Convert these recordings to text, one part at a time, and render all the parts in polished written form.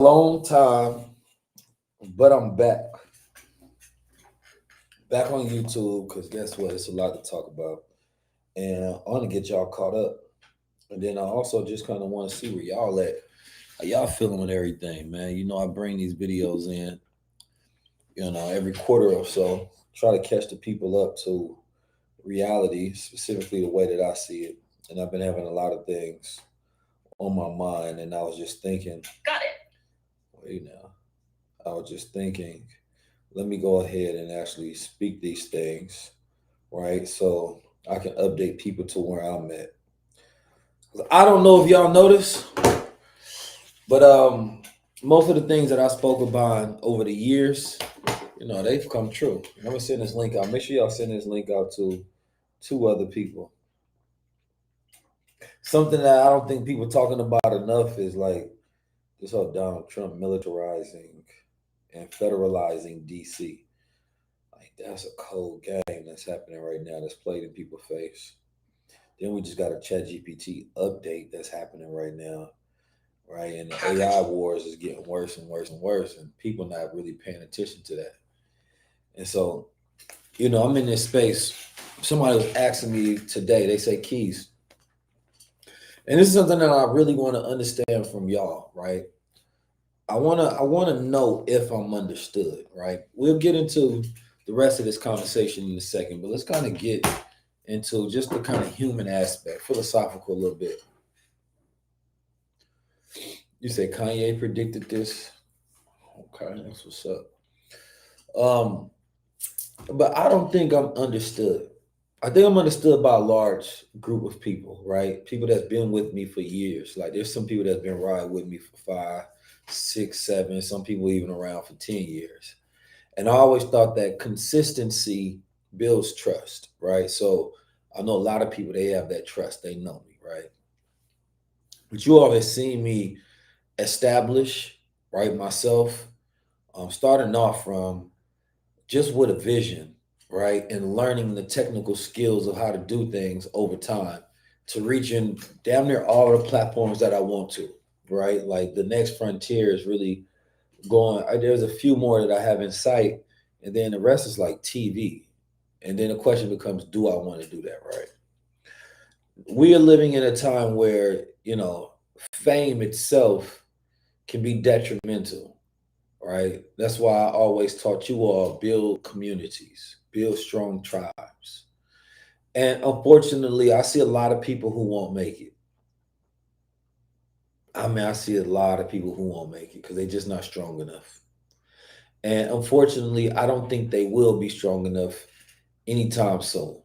Long time, but I'm back on YouTube because guess what? It's a lot to talk about, and I want to get y'all caught up. And then I also just kind of want to see where y'all at, how y'all feeling with everything, man. I bring these videos in, every quarter or so, try to catch the people up to reality, specifically the way that I see it. And I've been having a lot of things on my mind, and I was just thinking, got it. Wait now. I was just thinking, let me go ahead and actually speak these things, right? So I can update people to where I'm at. I don't know if y'all noticed, but most of the things that I spoke about over the years, they've come true. I'm gonna send this link out. Make sure y'all send this link out to two other people. Something that I don't think people talking about enough is like this whole Donald Trump militarizing and federalizing DC. Like that's a cold game that's happening right now. That's played in people's face. Then we just got a Chat GPT update that's happening right now, right? And the AI wars is getting worse and worse and worse, and people not really paying attention to that. And so, I'm in this space. Somebody was asking me today. They say, Keys, and this is something that I really want to understand from y'all, right? I wanna know if I'm understood, right? We'll get into the rest of this conversation in a second, but let's kind of get into just the kind of human aspect, philosophical a little bit. You say Kanye predicted this. Okay, that's what's up. Um, but I don't think I'm understood. I think I'm understood by a large group of people, right? People that's been with me for years. Like there's some people that's been riding with me for 5, 6, 7, some people even around for 10 years. And I always thought that consistency builds trust, right? So I know a lot of people, they have that trust. They know me, right? But you all have seen me establish, right, myself, starting off from just with a vision, right, and learning the technical skills of how to do things over time to reaching damn near all the platforms that I want to, right? Like the next frontier is really going. There's a few more that I have in sight, and then the rest is like TV. And then the question becomes, do I want to do that, right? We are living in a time where, fame itself can be detrimental, right? That's why I always taught you all build communities, build strong tribes. And unfortunately, I see a lot of people who won't make it. I mean, I see a lot of people who won't make it because they're just not strong enough. And unfortunately, I don't think they will be strong enough anytime soon.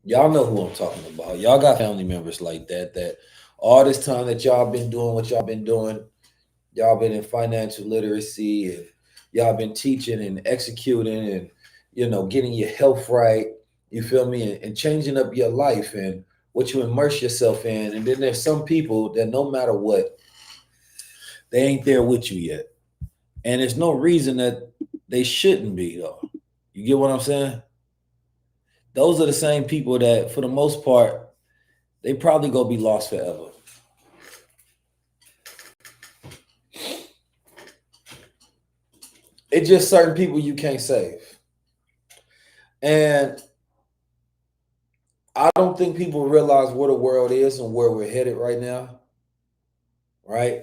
Y'all know who I'm talking about. Y'all got family members like that all this time that y'all been doing what y'all been doing, y'all been in financial literacy and y'all been teaching and executing and getting your health right, you feel me, and changing up your life and what you immerse yourself in. And then there's some people that no matter what, they ain't there with you yet. And there's no reason that they shouldn't be though. You get what I'm saying? Those are the same people that for the most part, they probably gonna be lost forever. It's just certain people you can't save. And I don't think people realize where the world is and where we're headed right now, right?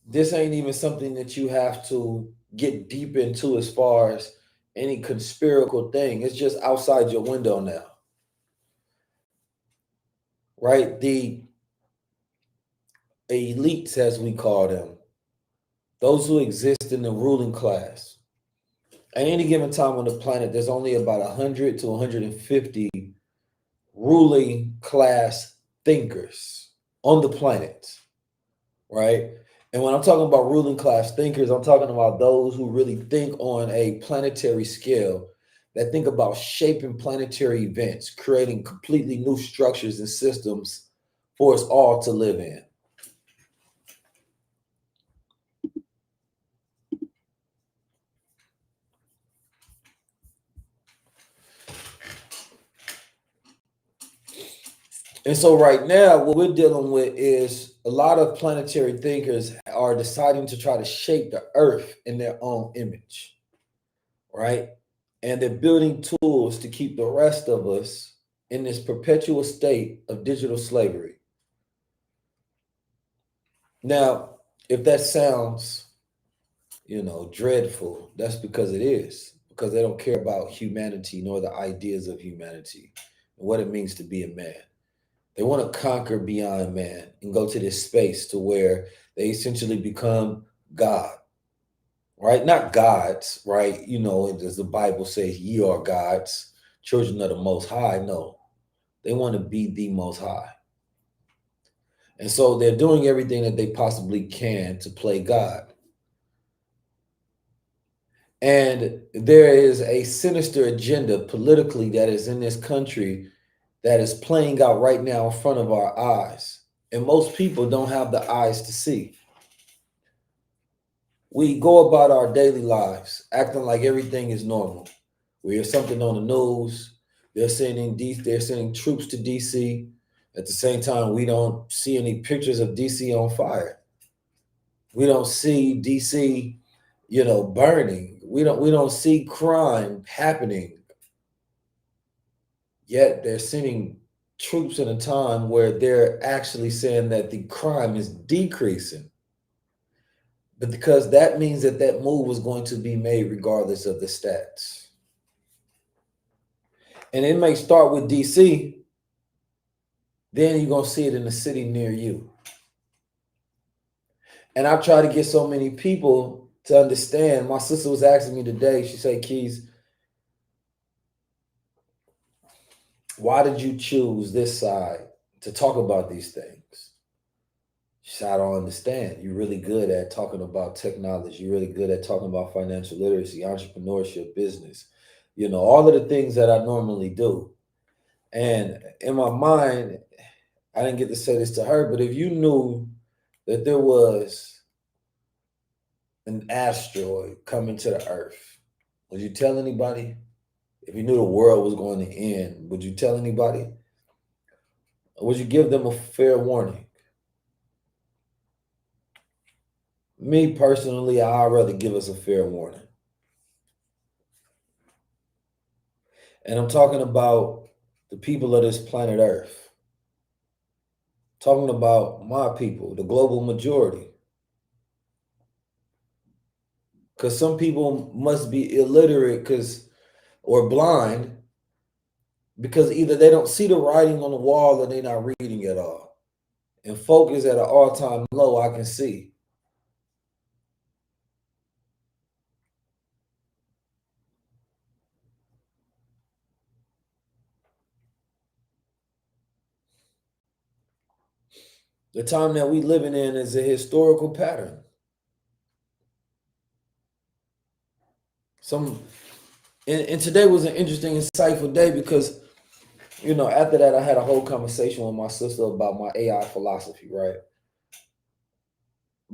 This ain't even something that you have to get deep into as far as any conspiratorial thing. It's just outside your window now, right? The elites, as we call them, those who exist in the ruling class. At any given time on the planet, there's only about 100 to 150 ruling class thinkers on the planet, right? And when I'm talking about ruling class thinkers, I'm talking about those who really think on a planetary scale, that think about shaping planetary events, creating completely new structures and systems for us all to live in. And so right now, what we're dealing with is a lot of planetary thinkers are deciding to try to shape the earth in their own image, right? And they're building tools to keep the rest of us in this perpetual state of digital slavery. Now, if that sounds, dreadful, that's because it is, because they don't care about humanity nor the ideas of humanity and what it means to be a man. They want to conquer beyond man and go to this space to where they essentially become God, right? Not gods, right? As the Bible says, ye are gods, children of the Most High. No, they want to be the Most High. And so they're doing everything that they possibly can to play God. And there is a sinister agenda politically that is in this country that is playing out right now in front of our eyes. And most people don't have the eyes to see. We go about our daily lives acting like everything is normal. We hear something on the news. They're sending troops to DC. At the same time, we don't see any pictures of DC on fire. We don't see DC, burning. We don't see crime happening. Yet they're sending troops in a time where they're actually saying that the crime is decreasing. But because that means that that move was going to be made regardless of the stats. And it may start with DC, then you're going to see it in the city near you. And I've tried to get so many people to understand. My sister was asking me today, she said, Keys, why did you choose this side to talk about these things? She said, I don't understand. You're really good at talking about technology. You're really good at talking about financial literacy, entrepreneurship, business, all of the things that I normally do. And in my mind, I didn't get to say this to her, but if you knew that there was an asteroid coming to the earth, would you tell anybody? If you knew the world was going to end, would you tell anybody? Or would you give them a fair warning? Me personally, I'd rather give us a fair warning. And I'm talking about the people of this planet Earth. Talking about my people, the global majority. Because some people must be illiterate or blind because either they don't see the writing on the wall or they're not reading at all. And focus at an all-time low, I can see. The time that we living in is a historical pattern. And today was an interesting, insightful day because, after that, I had a whole conversation with my sister about my AI philosophy, right?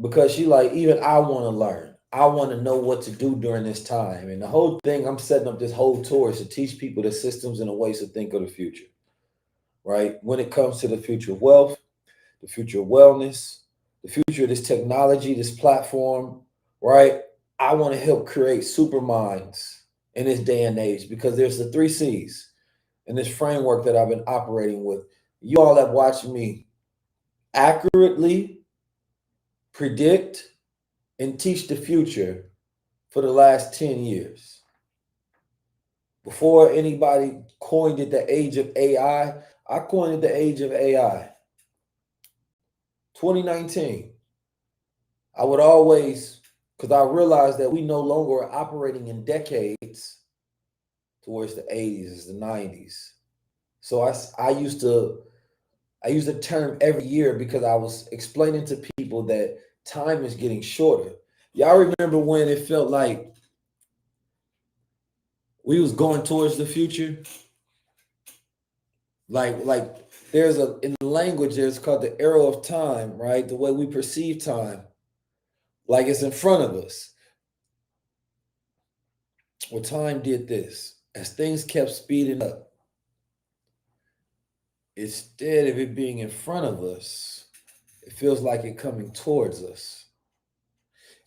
Because she like, even I want to learn. I want to know what to do during this time. And the whole thing, I'm setting up this whole tour is to teach people the systems and the ways to think of the future, right? When it comes to the future of wealth, the future of wellness, the future of this technology, this platform, right? I want to help create super minds in this day and age because there's the 3 C's in this framework that I've been operating with. You all have watched me accurately predict and teach the future for the last 10 years. Before anybody coined it the age of AI, I coined it the age of AI. 2019. I would always, because I realized that we no longer are operating in decades towards the 80s, the 90s. So I used the term every year because I was explaining to people that time is getting shorter. Y'all remember when it felt like we was going towards the future? Like in the language there's called the arrow of time, right? The way we perceive time, like it's in front of us. Well, time did this. As things kept speeding up, instead of it being in front of us, it feels like it coming towards us.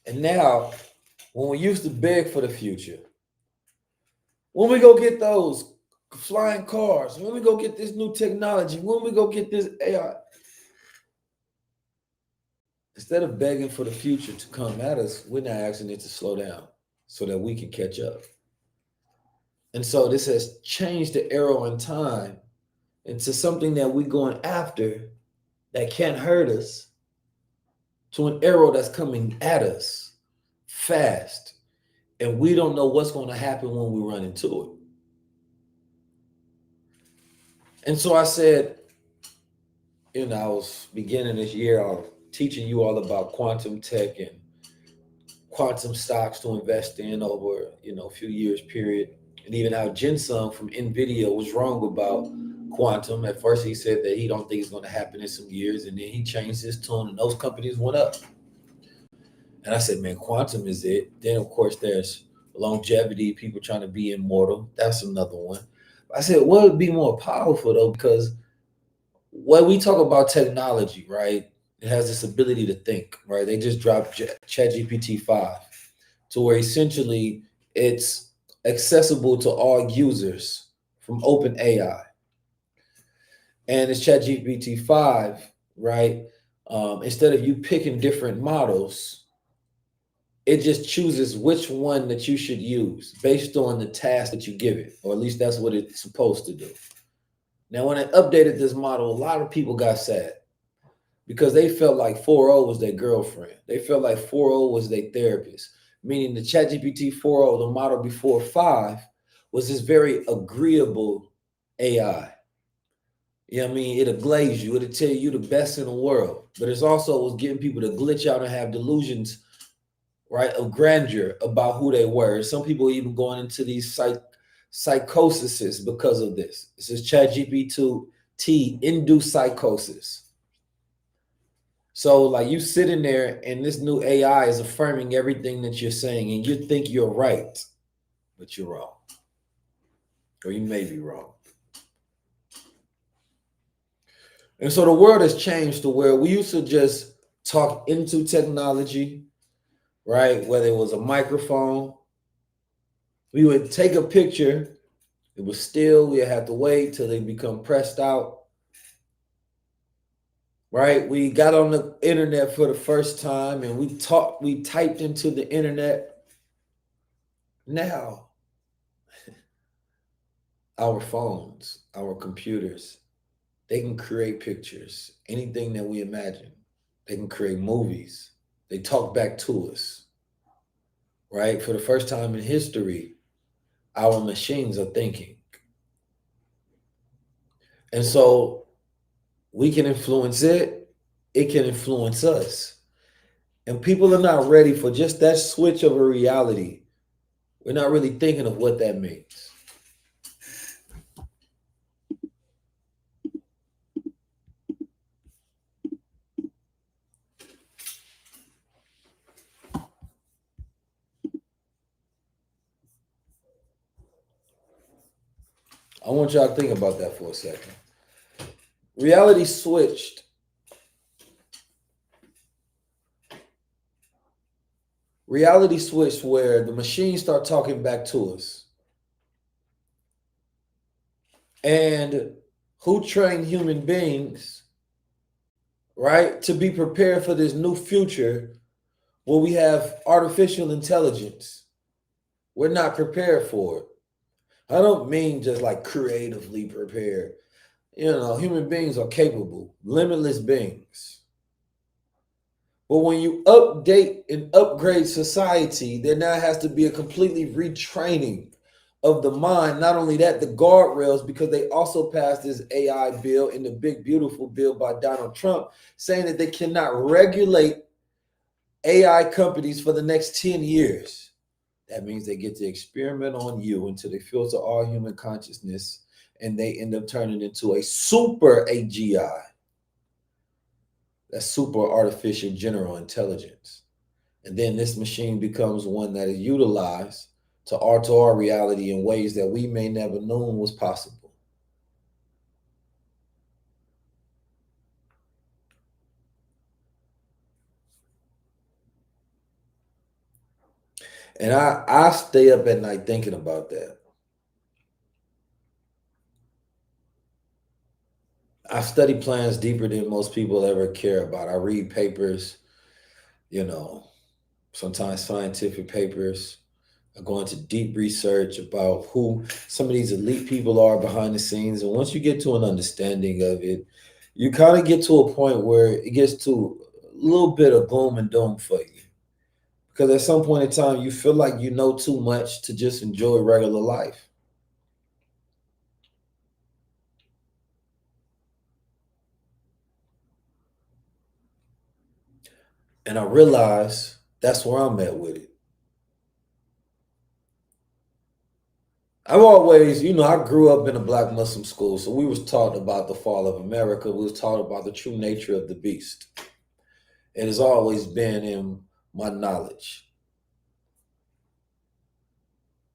And now, when we used to beg for the future, when we go get those flying cars, when we go get this new technology, when we go get this AI, instead of begging for the future to come at us, we're now asking it to slow down so that we can catch up. And so this has changed the arrow in time into something that we're going after that can't hurt us to an arrow that's coming at us fast. And we don't know what's going to happen when we run into it. And so I said, I was beginning this year, I was teaching you all about quantum tech and quantum stocks to invest in over, a few years period. And even how Jensen from NVIDIA was wrong about quantum. At first he said that he don't think it's going to happen in some years. And then he changed his tune and those companies went up. And I said, man, quantum is it. Then, of course, there's longevity, people trying to be immortal. That's another one. I said, what would be more powerful, though? Because when we talk about technology, right, it has this ability to think, right? They just dropped ChatGPT 5 to where essentially it's accessible to all users from OpenAI. And it's ChatGPT 5, right? Instead of you picking different models, it just chooses which one that you should use based on the task that you give it, or at least that's what it's supposed to do. Now, when I updated this model, a lot of people got sad because they felt like 4.0 was their girlfriend. They felt like 4.0 was their therapist, meaning the ChatGPT 4.0, the model before 5, was this very agreeable AI. You know what I mean? It'll glaze you. It'll tell you the best in the world. But it's also was getting people to glitch out and have delusions, right, of grandeur about who they were. Some people even going into these psychoses because of this. This is ChatGPT induced psychosis. So like you sitting there and this new AI is affirming everything that you're saying and you think you're right, but you're wrong. Or you may be wrong. And so the world has changed to where we used to just talk into technology, right? Whether it was a microphone, we would take a picture, it was still, we had to wait till they become pressed out. Right? We got on the internet for the first time and we typed into the internet. Now, our phones, our computers, they can create pictures, anything that we imagine. They can create movies. They talk back to us, right? For the first time in history, our machines are thinking. And so we can influence it can influence us. And people are not ready for just that switch of a reality. We're not really thinking of what that means. I want y'all to think about that for a second. Reality switched. Reality switched where the machines start talking back to us. And who trained human beings, right, to be prepared for this new future where we have artificial intelligence? We're not prepared for it. I don't mean just like creatively prepared. Human beings are capable, limitless beings. But when you update and upgrade society, there now has to be a completely retraining of the mind. Not only that, the guardrails, because they also passed this AI bill in the big, beautiful bill by Donald Trump, saying that they cannot regulate AI companies for the next 10 years. That means they get to experiment on you until they filter all human consciousness and they end up turning into a super AGI. That's super artificial general intelligence. And then this machine becomes one that is utilized to alter our reality in ways that we may never known was possible. And I stay up at night thinking about that. I study plans deeper than most people ever care about. I read papers, you know, sometimes scientific papers. I go into deep research about who some of these elite people are behind the scenes. And once you get to an understanding of it, you kind of get to a point where it gets to a little bit of gloom and doom for you. Because at some point in time, you feel like you know too much to just enjoy regular life. And I realize that's where I'm at with it. I've always, I grew up in a Black Muslim school, so we was taught about the fall of America. We was taught about the true nature of the beast. It has always been in my knowledge.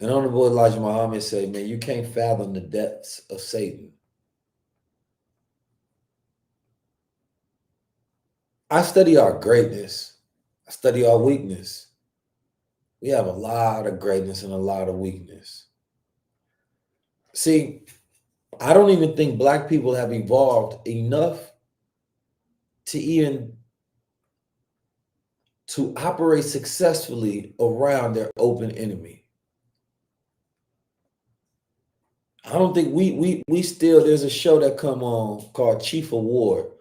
And Honorable Elijah Muhammad said, man, you can't fathom the depths of Satan. I study our greatness. I study our weakness. We have a lot of greatness and a lot of weakness. See, I don't even think Black people have evolved enough to operate successfully around their open enemy. I don't think we still, there's a show that come on called Chief of War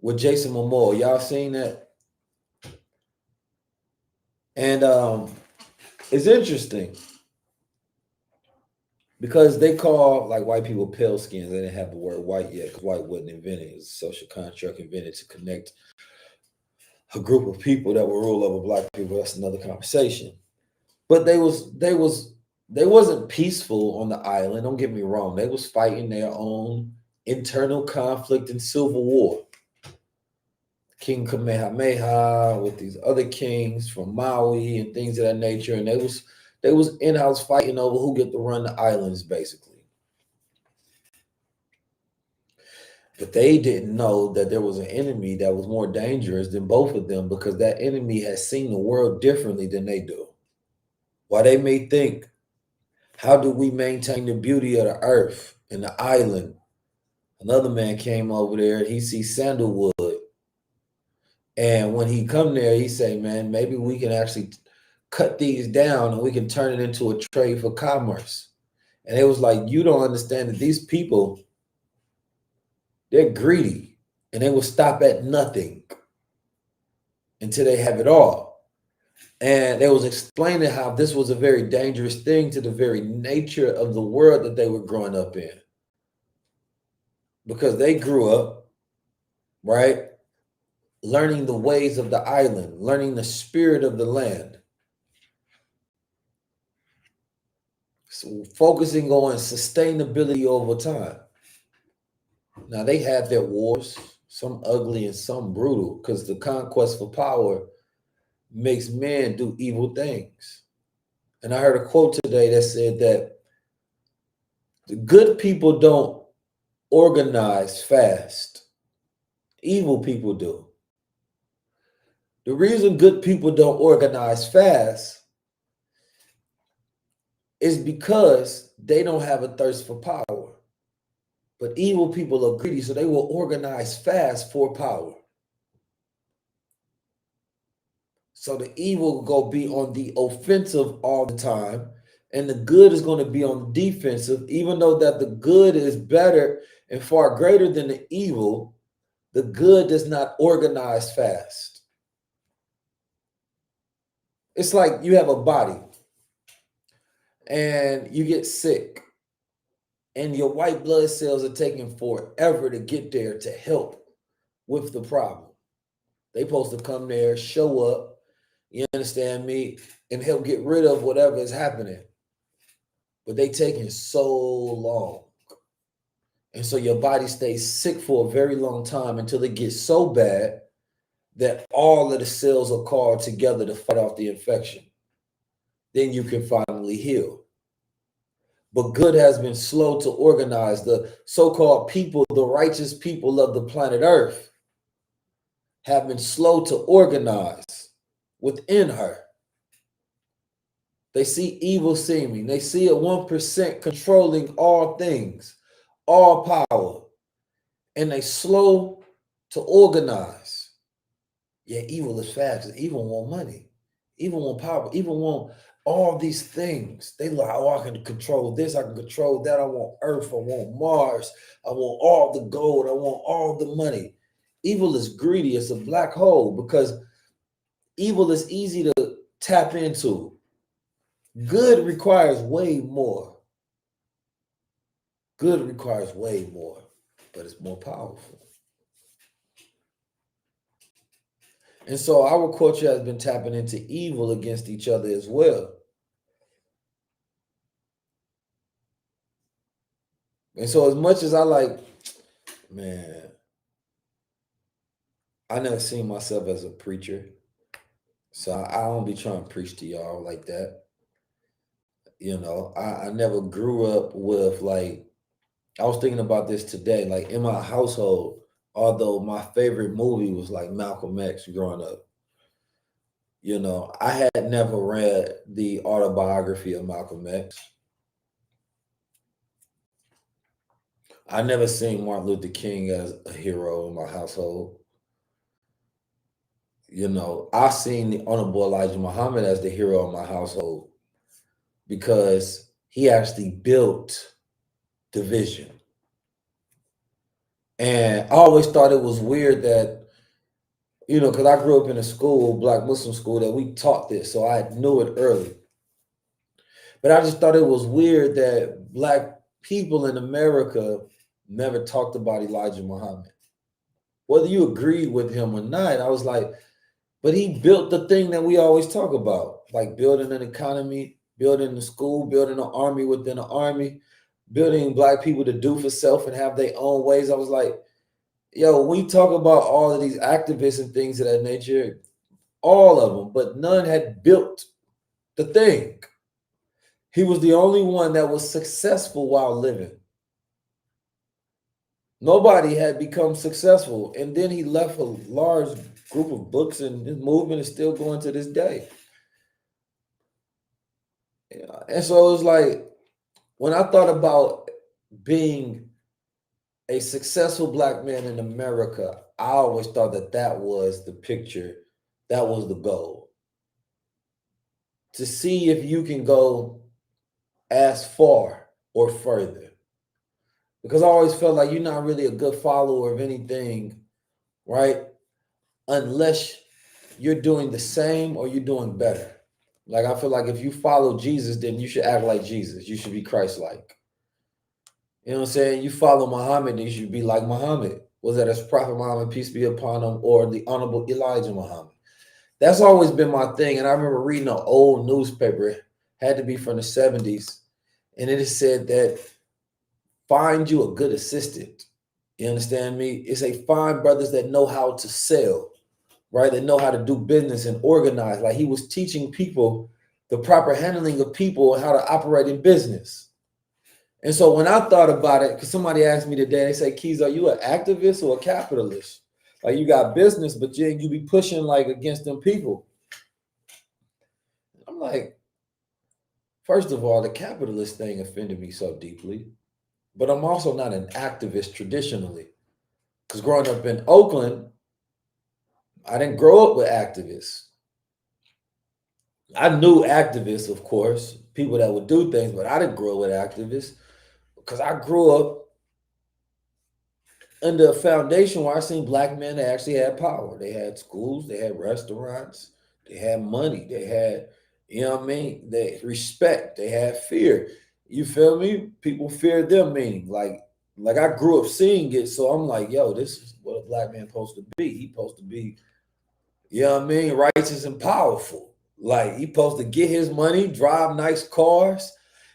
with Jason Momoa. Y'all seen that? And it's interesting because they call like white people pale skins. They didn't have the word white yet because white wasn't invented. It was a social construct invented to connect a group of people that were ruled over Black people. That's another conversation. But they wasn't peaceful on the island. Don't get me wrong. They was fighting their own internal conflict and civil war. King Kamehameha with these other kings from Maui and things of that nature, and they was in-house fighting over who get to run the islands, basically. But they didn't know that there was an enemy that was more dangerous than both of them because that enemy has seen the world differently than they do. While they may think, how do we maintain the beauty of the earth and the island? Another man came over there and he sees sandalwood. And when he come there, he say, man, maybe we can actually cut these down and we can turn it into a trade for commerce. And it was like, you don't understand that these people, they're greedy and they will stop at nothing until they have it all. And they was explaining how this was a very dangerous thing to the very nature of the world that they were growing up in. Because they grew up, right, learning the ways of the island, learning the spirit of the land. So focusing on sustainability over time. Now they have their wars, some ugly and some brutal, because the conquest for power makes men do evil things. And I heard a quote today that said that the good people don't organize fast. Evil people do. The reason good people don't organize fast is because they don't have a thirst for power. But evil people are greedy, so they will organize fast for power. So the evil will be on the offensive all the time, and the good is going to be on the defensive, even though that the good is better and far greater than the evil. The good does not organize fast. It's like you have a body and you get sick and your white blood cells are taking forever to get there to help with the problem. They supposed to come there, show up, you understand me, and help get rid of whatever is happening. But they taking so long. And so your body stays sick for a very long time until it gets so bad that all of the cells are called together to fight off the infection. Then you can finally heal. But good has been slow to organize. The so-called people, the righteous people of the planet Earth, have been slow to organize within her. They see evil seeming. They see a 1% controlling all things, all power, and they slow to organize. Yeah, evil is fast. Evil want money. Evil want power. Evil want all these things. They like, oh, I can control this. I can control that. I want Earth. I want Mars. I want all the gold. I want all the money. Evil is greedy. It's a black hole because evil is easy to tap into. Good requires way more. Good requires way more, but it's more powerful. And so our culture has been tapping into evil against each other as well. And so as much as I like, man, I never seen myself as a preacher. So I don't be trying to preach to y'all like that. You know, I never grew up with like, I was thinking about this today, like in my household, although my favorite movie was like Malcolm X growing up, you know, I had never read the autobiography of Malcolm X. I never seen Martin Luther King as a hero in my household. You know, I seen the Honorable Elijah Muhammad as the hero of my household because he actually built the vision. And I always thought it was weird that, you know, because I grew up in a school, Black Muslim school, that we taught this, so I knew it early. But I just thought it was weird that Black people in America never talked about Elijah Muhammad. Whether you agreed with him or not, I was like, but he built the thing that we always talk about, like building an economy, building a school, building an army within an army, building Black people to do for self and have their own ways. I was like, yo, we talk about all of these activists and things of that nature, all of them, but none had built the thing. He was the only one that was successful while living. Nobody had become successful. And then he left a large group of books, and his movement is still going to this day. Yeah. And so it was like, when I thought about being a successful Black man in America, I always thought that that was the picture, that was the goal. To see if you can go as far or further. Because I always felt like you're not really a good follower of anything, right? Unless you're doing the same or you're doing better. Like, I feel like if you follow Jesus, then you should act like Jesus. You should be Christ-like. You know what I'm saying? You follow Muhammad, then you should be like Muhammad. Was that as Prophet Muhammad, peace be upon him, or the Honorable Elijah Muhammad? That's always been my thing. And I remember reading an old newspaper, had to be from the 70s, and it said that find you a good assistant. You understand me? It's a find brothers that know how to sell, right? That know how to do business and organize. Like, he was teaching people the proper handling of people and how to operate in business. And so when I thought about it, because somebody asked me today, they say, Keys, are you an activist or a capitalist? Like, you got business, but you be pushing like against them people. I'm like, first of all, the capitalist thing offended me so deeply, but I'm also not an activist traditionally. Because growing up in Oakland, I didn't grow up with activists. I knew activists, of course, people that would do things, but I didn't grow up with activists because I grew up under a foundation where I seen Black men that actually had power. They had schools, they had restaurants, they had money, they had, you know what I mean? They respect, they had fear. You feel me? People feared them, meaning like I grew up seeing it, so I'm like, yo, this is what a Black man supposed to be. He supposed to be, you know what I mean, righteous and powerful. Like, he supposed to get his money, drive nice cars.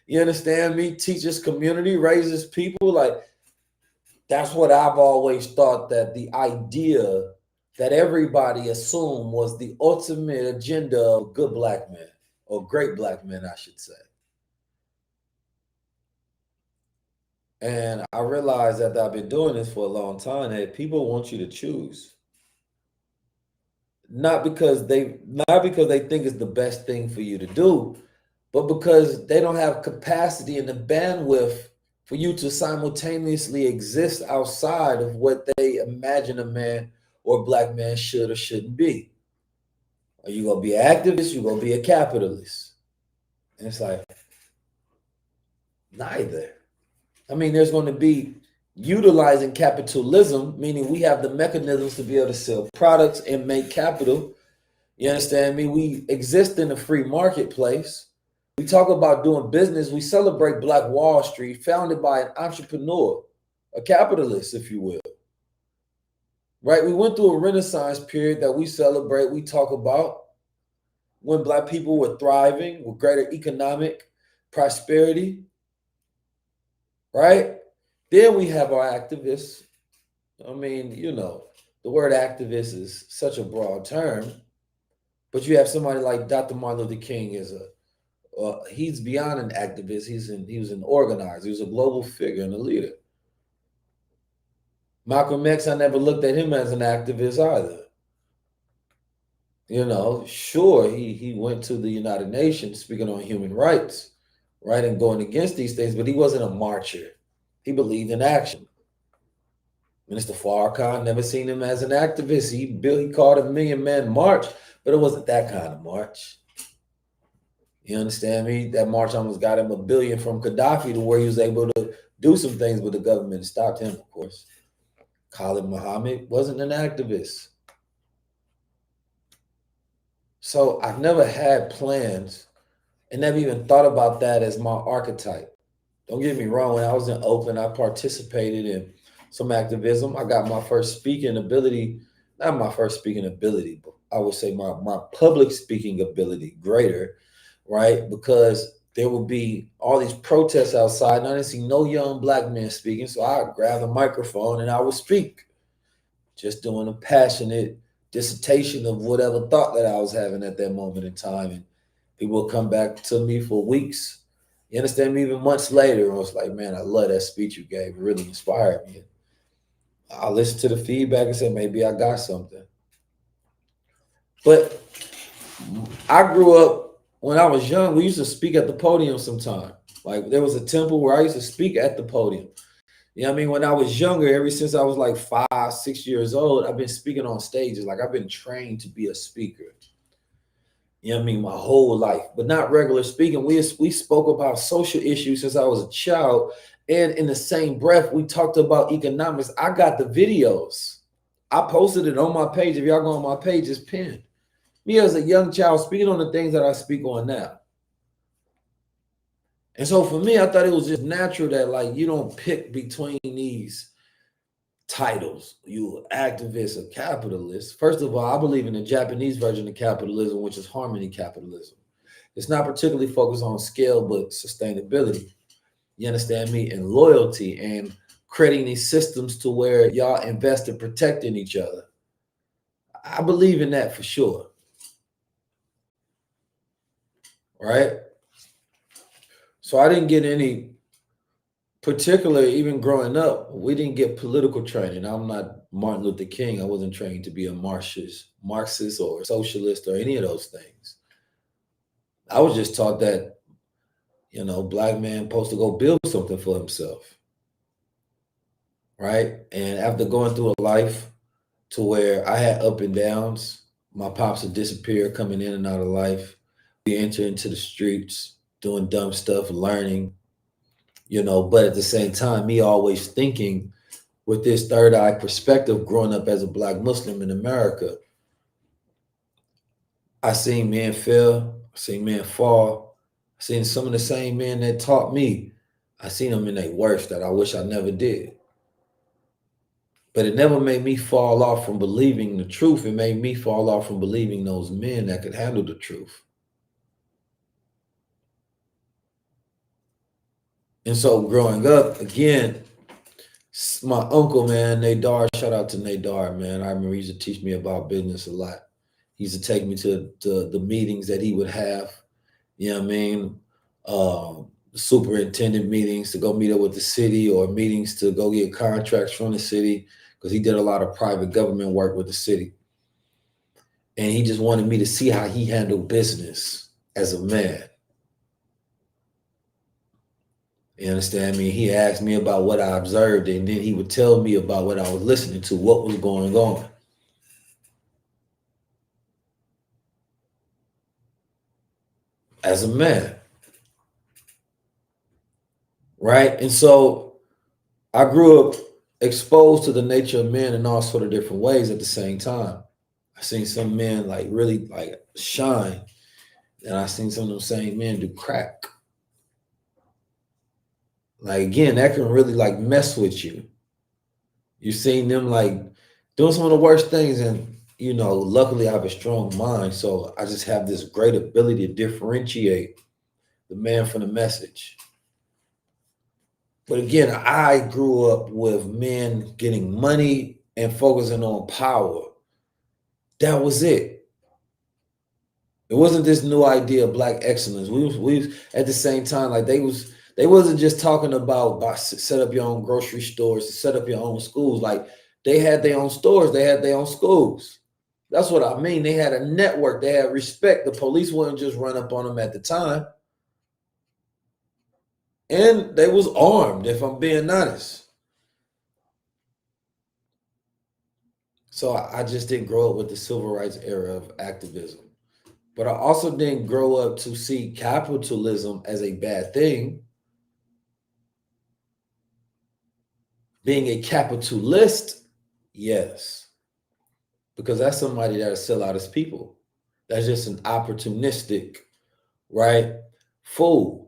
You understand me? Teach his community, raise his people. Like, that's what I've always thought, that the idea that everybody assumed was the ultimate agenda of good Black men, or great Black men, I should say. And I realized that I've been doing this for a long time, that people want you to choose. Not because they think it's the best thing for you to do, but because they don't have capacity and the bandwidth for you to simultaneously exist outside of what they imagine a man or a black man should or shouldn't be. Are you gonna be an activist? You gonna be a capitalist? And it's like neither. I mean, there's going to be utilizing capitalism, meaning we have the mechanisms to be able to sell products and make capital. You understand me? We exist in a free marketplace. We talk about doing business. We celebrate Black Wall Street, founded by an entrepreneur, a capitalist, if you will. Right? We went through a Renaissance period that we celebrate, we talk about, when Black people were thriving with greater economic prosperity. Right? Then we have our activists. I mean, the word activist is such a broad term, but you have somebody like Dr. Martin Luther King he's beyond an activist. He was an organizer. He was a global figure and a leader. Malcolm X, I never looked at him as an activist either. Sure, he went to the United Nations speaking on human rights, right, and going against these things, but he wasn't a marcher. He believed in action. Minister Farrakhan, never seen him as an activist. He called a 1 million man march, but it wasn't that kind of march. You understand me? That march almost got him 1 billion from Gaddafi to where he was able to do some things, but the government stopped him, of course. Khalid Muhammad wasn't an activist. So I've never had plans and never even thought about that as my archetype. Don't get me wrong. When I was in Oakland, I participated in some activism. I got my first speaking ability, not my first speaking ability, but I would say my public speaking ability greater, right? Because there would be all these protests outside, and I didn't see no young Black men speaking. So I would grab the microphone and I would speak, just doing a passionate dissertation of whatever thought that I was having at that moment in time. And people would come back to me for weeks. You understand me? Even months later, I was like, man, I love that speech you gave. It really inspired me. I'll listen to the feedback and say, maybe I got something. But I grew up, when I was young, we used to speak at the podium sometime. Like there was a temple where I used to speak at the podium. You know what I mean? When I was younger, ever since I was like 5, 6 years old, I've been speaking on stages. Like I've been trained to be a speaker. You know what I mean? My whole life, but not regular speaking. We spoke about social issues since I was a child. And in the same breath, we talked about economics. I got the videos. I posted it on my page. If y'all go on my page, it's pinned. Me as a young child speaking on the things that I speak on now. And so for me, I thought it was just natural that like you don't pick between these titles. You activist or capitalist. First of all, I believe in the Japanese version of capitalism, which is harmony capitalism. It's not particularly focused on scale, but sustainability. You understand me? And loyalty and creating these systems to where y'all invest in protecting each other. I believe in that for sure. Right? So I didn't get any particular, even growing up, we didn't get political training. I'm not Martin Luther King. I wasn't trained to be a Marxist or socialist or any of those things. I was just taught that, Black man supposed to go build something for himself. Right? And after going through a life to where I had up and downs, my pops would disappear, coming in and out of life. We enter into the streets, doing dumb stuff, learning, but at the same time, me always thinking with this third eye perspective, growing up as a Black Muslim in America. I seen men fail, I seen men fall, I seen some of the same men that taught me. I seen them in their worst that I wish I never did. But it never made me fall off from believing the truth. It made me fall off from believing those men that could handle the truth. And so growing up, again, my uncle, man, Nadar, shout out to Nadar, man. I remember he used to teach me about business a lot. He used to take me to the meetings that he would have, you know what I mean? Superintendent meetings to go meet up with the city or meetings to go get contracts from the city because he did a lot of private government work with the city. And he just wanted me to see how he handled business as a man. You understand me? He asked me about what I observed, and then he would tell me about what I was listening to, what was going on. As a man, right? And so I grew up exposed to the nature of men in all sort of different ways at the same time. I seen some men like really like shine, and I seen some of those same men do crack. Like again, that can really like mess with you. You've seen them like doing some of the worst things, and luckily I have a strong mind, so I just have this great ability to differentiate the man from the message. But again, I grew up with men getting money and focusing on power. That was it. It wasn't this new idea of black excellence. We at the same time, like they wasn't just talking about set up your own grocery stores, set up your own schools. Like they had their own stores, they had their own schools. That's what I mean. They had a network, they had respect. The police wouldn't just run up on them at the time. And they was armed, if I'm being honest. So I just didn't grow up with the civil rights era of activism. But I also didn't grow up to see capitalism as a bad thing. Being a capitalist, yes. Because that's somebody that'll sell out his people. That's just an opportunistic, right, fool.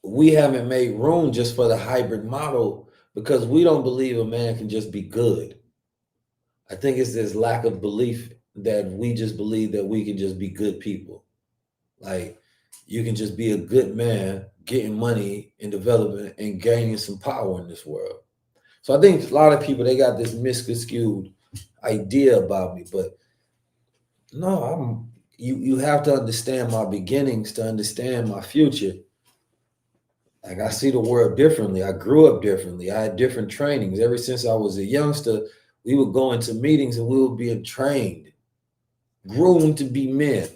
We haven't made room just for the hybrid model because we don't believe a man can just be good. I think it's this lack of belief that we just believe that we can just be good people. Like you can just be a good man, getting money and developing and gaining some power in this world. So I think a lot of people they got this misconstrued idea about me, but no, you have to understand my beginnings to understand my future. Like I see the world differently. I grew up differently. I had different trainings. Ever since I was a youngster, we would go into meetings and we were being trained, groomed to be men,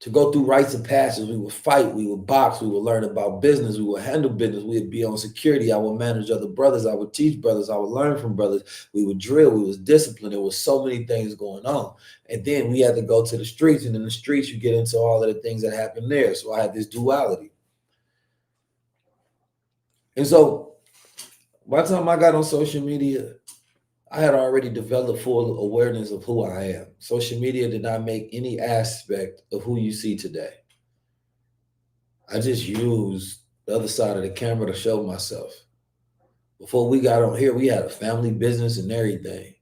to go through rites of passage. We would fight, we would box, we would learn about business, we would handle business, we would be on security. I would manage other brothers, I would teach brothers, I would learn from brothers. We would drill, we was disciplined. There was so many things going on. And then we had to go to the streets, and in the streets you get into all of the things that happen there. So I had this duality. And so by the time I got on social media, I had already developed full awareness of who I am. Social media did not make any aspect of who you see today. I just used the other side of the camera to show myself. Before we got on here, we had a family business and everything.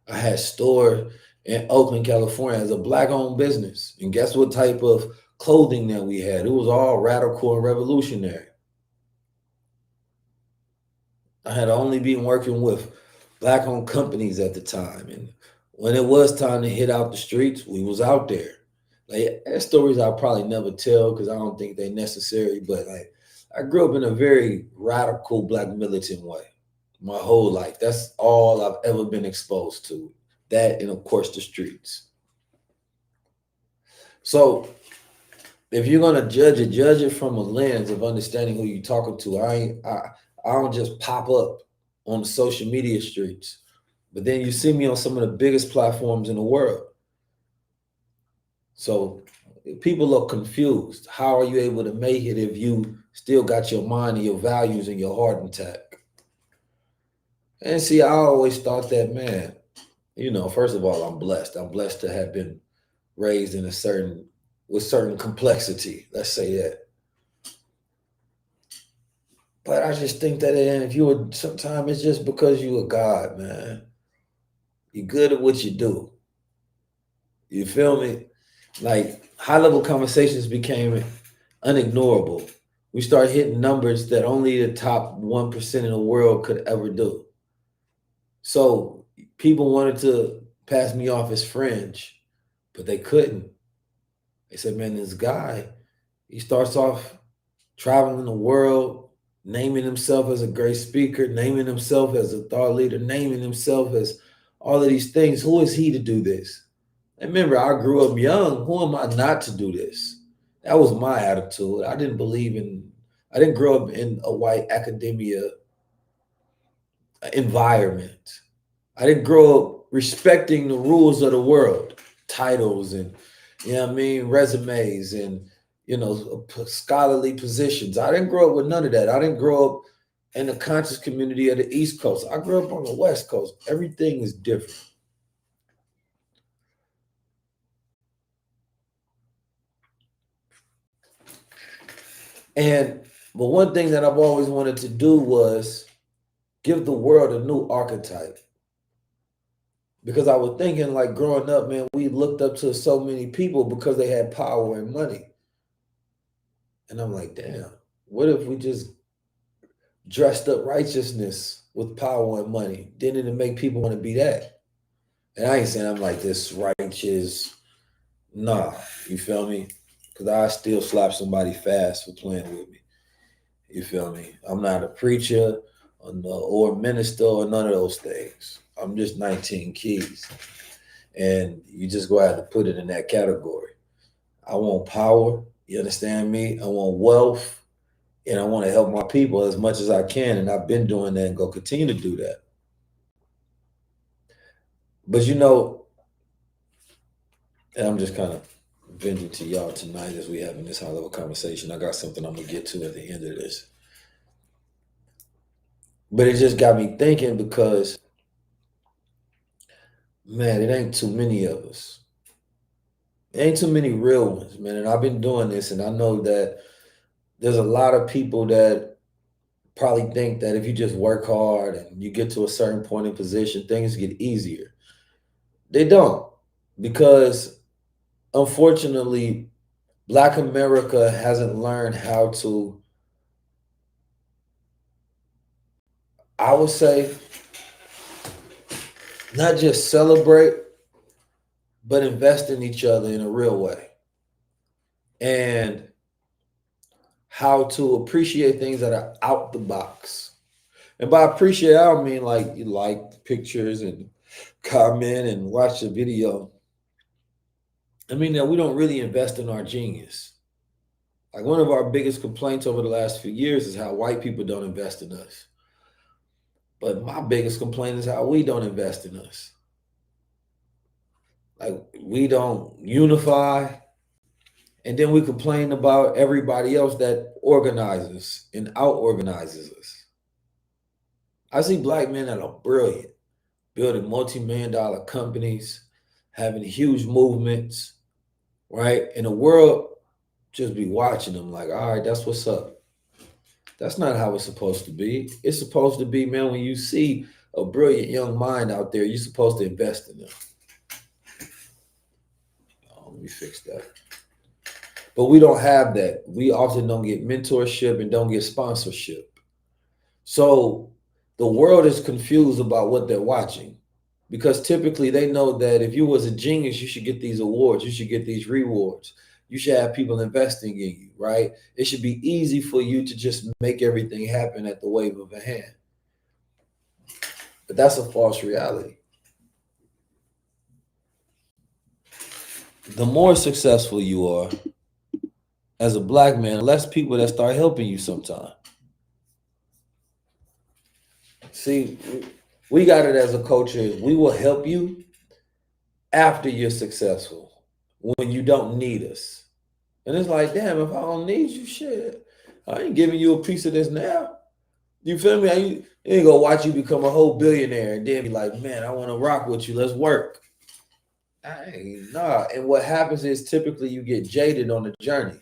I had store in Oakland, California as a black-owned business. And guess what type of clothing that we had? It was all radical and revolutionary. I had only been working with black-owned companies at the time. And when it was time to hit out the streets, we was out there. Like there's stories I'll probably never tell because I don't think they're necessary. But like I grew up in a very radical black militant way my whole life. That's all I've ever been exposed to. That and of course the streets. So if you're gonna judge it from a lens of understanding who you're talking to. I don't just pop up on the social media streets, but then you see me on some of the biggest platforms in the world. So people are confused. How are you able to make it if you still got your mind and your values and your heart intact? And see, I always thought that, man, first of all, I'm blessed. I'm blessed to have been raised in with certain complexity. Let's say that. But I just think that if you were, sometimes it's just because you a God, man. You're good at what you do. You feel me? Like high level conversations became unignorable. We started hitting numbers that only the top 1% in the world could ever do. So people wanted to pass me off as fringe, but they couldn't. They said, man, this guy, he starts off traveling the world, naming himself as a great speaker, naming himself as a thought leader, naming himself as all of these things. Who is he to do this? And remember, I grew up young. Who am I not to do this? That was my attitude. I didn't grow up in a white academia environment. I didn't grow up respecting the rules of the world, titles and, you know what I mean, resumes and, scholarly positions. I didn't grow up with none of that. I didn't grow up in the conscious community of the East Coast. I grew up on the West Coast. Everything is different. But one thing that I've always wanted to do was give the world a new archetype. Because I was thinking, like, growing up, man, we looked up to so many people because they had power and money. And I'm like, damn, what if we just dressed up righteousness with power and money? Didn't it make people want to be that? And I ain't saying I'm like this righteous. Nah, you feel me? Because I still slap somebody fast for playing with me. You feel me? I'm not a preacher or a minister or none of those things. I'm just 19 keys. And you just go ahead and put it in that category. I want power. You understand me? I want wealth. And I want to help my people as much as I can. And I've been doing that and go continue to do that. But and I'm just kind of venting to y'all tonight as we having this high level conversation. I got something I'm going to get to at the end of this. But it just got me thinking because, man, it ain't too many of us. It ain't too many real ones, man. And I've been doing this, and I know that there's a lot of people that probably think that if you just work hard and you get to a certain point in position, things get easier. They don't, because unfortunately, Black America hasn't learned how to, I would say, not just celebrate, but invest in each other in a real way. And how to appreciate things that are out the box. And by appreciate, I don't mean like you like pictures and comment and watch the video. I mean that we don't really invest in our genius. Like, one of our biggest complaints over the last few years is how white people don't invest in us. But my biggest complaint is how we don't invest in us. Like, we don't unify, and then we complain about everybody else that organizes and out organizes us. I see Black men that are brilliant, building multi-million-dollar companies, having huge movements, right? And the world just be watching them like, all right, that's what's up. That's not how it's supposed to be. It's supposed to be, man, when you see a brilliant young mind out there, you're supposed to invest in them. Oh, let me fix that. But we don't have that. We often don't get mentorship and don't get sponsorship. So the world is confused about what they're watching, because typically they know that if you was a genius, you should get these awards, you should get these rewards, you should have people investing in you, right? It should be easy for you to just make everything happen at the wave of a hand. But that's a false reality. The more successful you are as a Black man, less people that start helping you sometime. See, we got it as a culture. We will help you after you're successful, when you don't need us. And it's like, damn, if I don't need you, shit, I ain't giving you a piece of this now. You feel me? You ain't gonna watch you become a whole billionaire and then be like, man, I want to rock with you. Let's work. Nah. And what happens is typically you get jaded on the journey,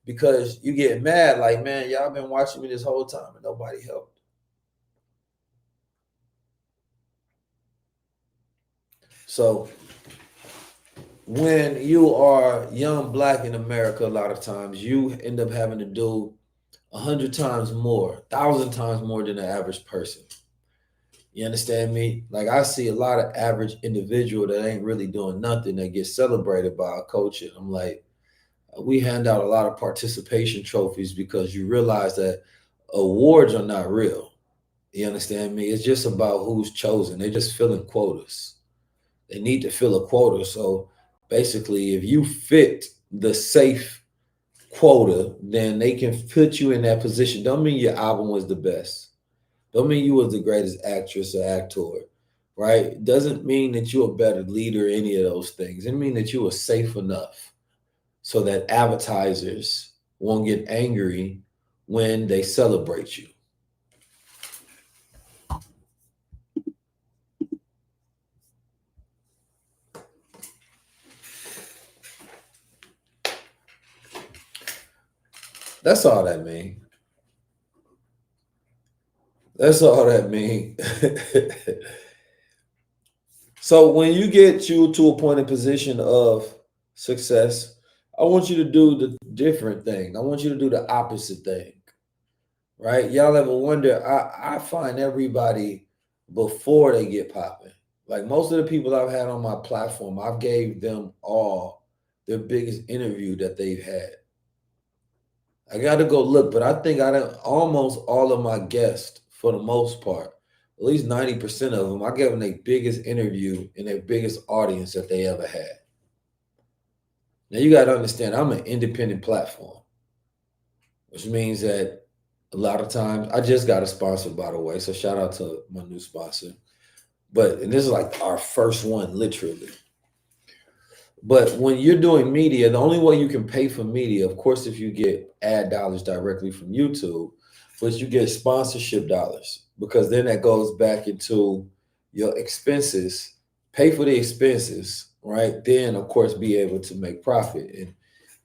because you get mad like, man, y'all been watching me this whole time and nobody helped. So when you are young Black in America, a lot of times you end up having to do 100 times more, 1,000 times more than the average person. You understand me? Like, I see a lot of average individual that ain't really doing nothing that gets celebrated by a coach. And I'm like, we hand out a lot of participation trophies because you realize that awards are not real. You understand me? It's just about who's chosen. They're just filling quotas. They need to fill a quota. So Basically, if you fit the safe quota, then they can put you in that position. Don't mean your album was the best. Don't mean you was the greatest actress or actor, right? Doesn't mean that you're a better leader, any of those things. It mean that you were safe enough so that advertisers won't get angry when they celebrate you. That's all that mean. That's all that mean. So when you get you to a point in position of success, I want you to do the different thing. I want you to do the opposite thing, right? Y'all ever wonder? I find everybody before they get popping. Like most of the people I've had on my platform, I've gave them all their biggest interview that they've had. I got to go look, but I think I done almost all of my guests, for the most part, at least 90% of them, I gave them their biggest interview and their biggest audience that they ever had. Now you got to understand, I'm an independent platform, which means that a lot of times I just got a sponsor, by the way. So shout out to my new sponsor. And this is like our first one, literally. But when you're doing media, the only way you can pay for media, of course, if you get ad dollars directly from YouTube, but you get sponsorship dollars, because then that goes back into your expenses, pay for the expenses, right? Then, of course, be able to make profit. And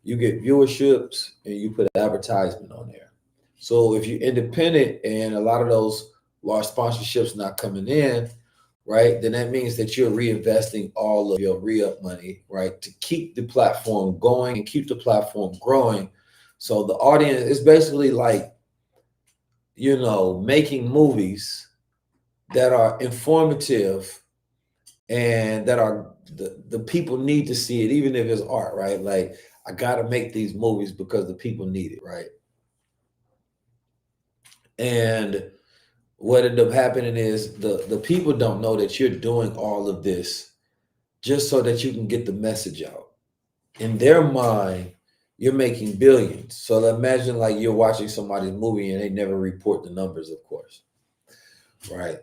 you get viewerships and you put advertisement on there. So if you're independent and a lot of those large sponsorships not coming in, right, then that means that you're reinvesting all of your re-up money, right, to keep the platform going and keep the platform growing. So the audience is basically like, making movies that are informative and that are the people need to see it, even if it's art, right? Like, I got to make these movies because the people need it, right? And what ended up happening is the people don't know that you're doing all of this just so that you can get the message out. In their mind, you're making billions. So imagine like you're watching somebody's movie and they never report the numbers, of course, right?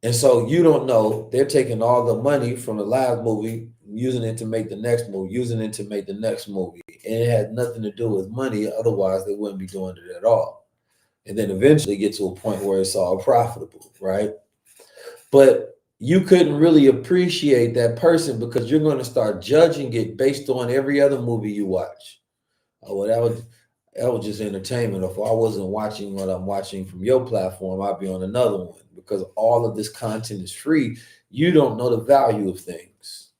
And so you don't know they're taking all the money from the last movie, using it to make the next movie, using it to make the next movie. And it had nothing to do with money. Otherwise, they wouldn't be doing it at all. And then eventually get to a point where it's all profitable, right? But you couldn't really appreciate that person because you're going to start judging it based on every other movie you watch. Oh, well, that was just entertainment. If I wasn't watching what I'm watching from your platform, I'd be on another one because all of this content is free. You don't know the value of things.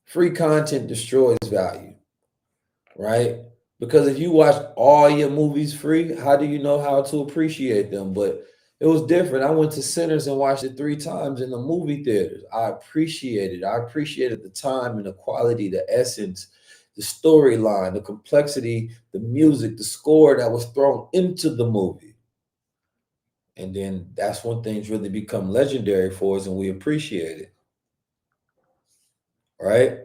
Free content destroys value, right? Because if you watch all your movies free, how do you know how to appreciate them? But it was different. I went to Sinners and watched it 3 times in the movie theaters. I appreciated it. I appreciated the time and the quality, the essence, the storyline, the complexity, the music, the score that was thrown into the movie. And then that's when things really become legendary for us and we appreciate it. Right?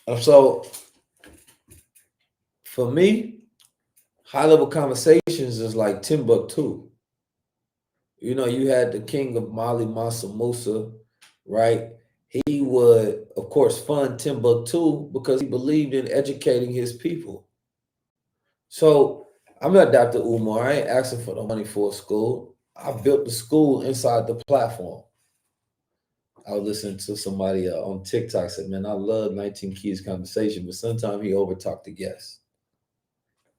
And so for me, high level conversations is like Timbuktu. You had the king of Mali, Mansa Musa, right? He would, of course, fund Timbuktu because he believed in educating his people. So I'm not Dr. Umar. I ain't asking for the money for a school. I built the school inside the platform. I was listening to somebody on TikTok said, man, I love 19 Keys conversation, but sometimes he overtalked the guests.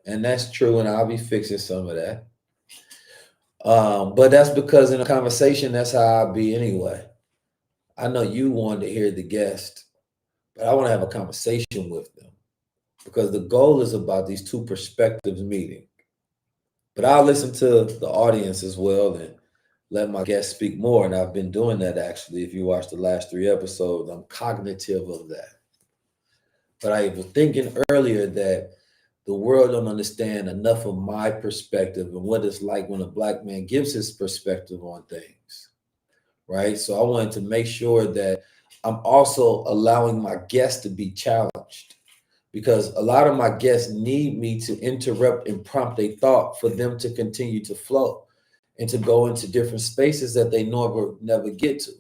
And that's true, and I'll be fixing some of that. But that's because in a conversation, that's how I'll be anyway. I know you wanted to hear the guest, but I want to have a conversation with them because the goal is about these two perspectives meeting. But I'll listen to the audience as well and let my guests speak more. And I've been doing that actually. If you watch the last 3 episodes, I'm cognitive of that. But I was thinking earlier that the world don't understand enough of my perspective and what it's like when a Black man gives his perspective on things. right? So I wanted to make sure that I'm also allowing my guests to be challenged, because a lot of my guests need me to interrupt and prompt a thought for them to continue to flow and to go into different spaces that they never get to.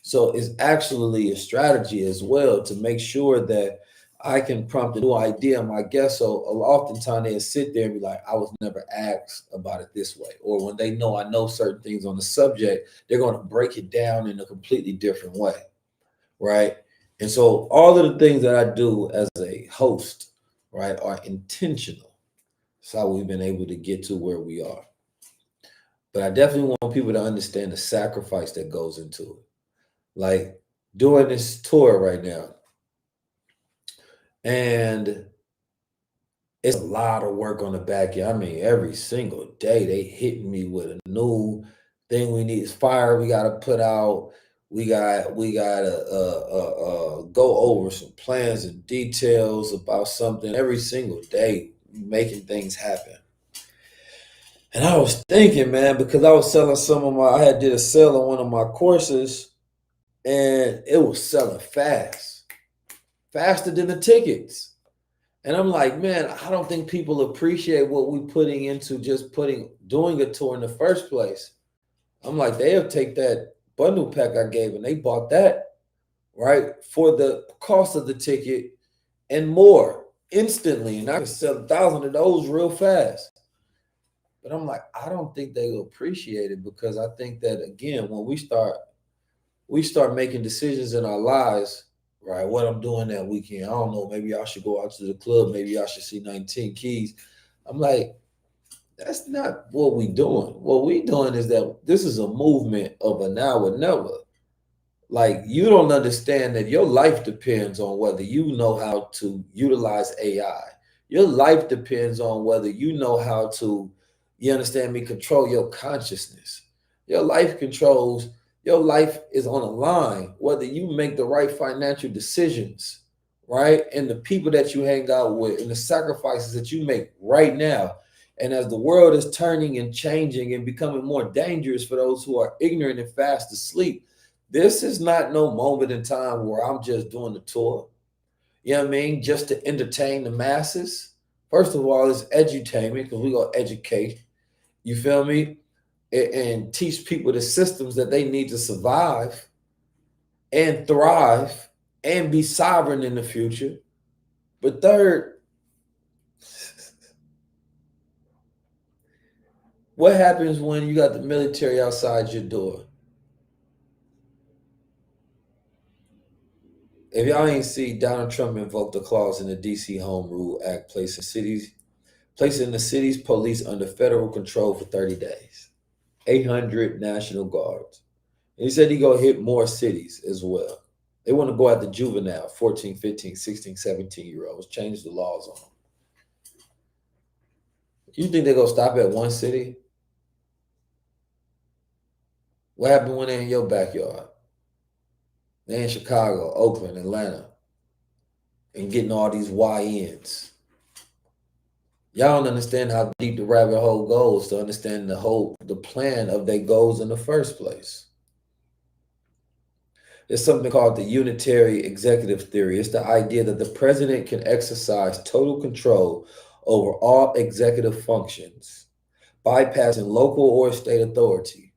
So it's actually a strategy as well to make sure that I can prompt a new idea on my guests. So oftentimes they'll sit there and be like, I was never asked about it this way. Or when they know I know certain things on the subject, they're going to break it down in a completely different way. Right. And so all of the things that I do as a host, right, are intentional. That's how we've been able to get to where we are. But I definitely want people to understand the sacrifice that goes into it. Like doing this tour right now, and it's a lot of work on the back end. I mean, every single day they hitting me with a new thing we need. Is fire we got to put out. We got to go over some plans and details about something every single day, making things happen. And I was thinking, man, because I was selling I had did a sale on one of my courses, and it was selling fast, faster than the tickets. And I'm like, man, I don't think people appreciate what we're putting into doing a tour in the first place. I'm like, they'll take that bundle pack I gave and they bought that, right, for the cost of the ticket and more instantly. And I can sell 1,000 of those real fast. But I'm like, I don't think they will appreciate it, because I think that, again, when we start making decisions in our lives, right? What I'm doing that weekend, I don't know. Maybe I should go out to the club. Maybe I should see 19 Keys. I'm like, that's not what we doing. What we doing is that this is a movement of a now or never. Like, you don't understand that your life depends on whether you know how to utilize AI. Your life depends on whether you know how to, you understand me, control your consciousness. Your life controls, your life is on a line, whether you make the right financial decisions, right? And the people that you hang out with and the sacrifices that you make right now. And as the world is turning and changing and becoming more dangerous for those who are ignorant and fast asleep, this is not no moment in time where I'm just doing the tour. You know what I mean? Just to entertain the masses. First of all, it's edutainment, because we're going to educate. You feel me? And teach people the systems that they need to survive and thrive and be sovereign in the future. But third, what happens when you got the military outside your door? If y'all ain't see, Donald Trump invoked the clause in the DC Home Rule Act placing the city's police under federal control for 30 days. 800 National Guards. And he said he going to hit more cities as well. They want to go after juvenile, 14, 15, 16, 17-year-olds, change the laws on them. You think they're going to stop at one city? What happened when they're in your backyard? They're in Chicago, Oakland, Atlanta, and getting all these YNs. Y'all don't understand how deep the rabbit hole goes to understand the plan of their goals in the first place. There's something called the unitary executive theory. It's the idea that the president can exercise total control over all executive functions, bypassing local or state authority.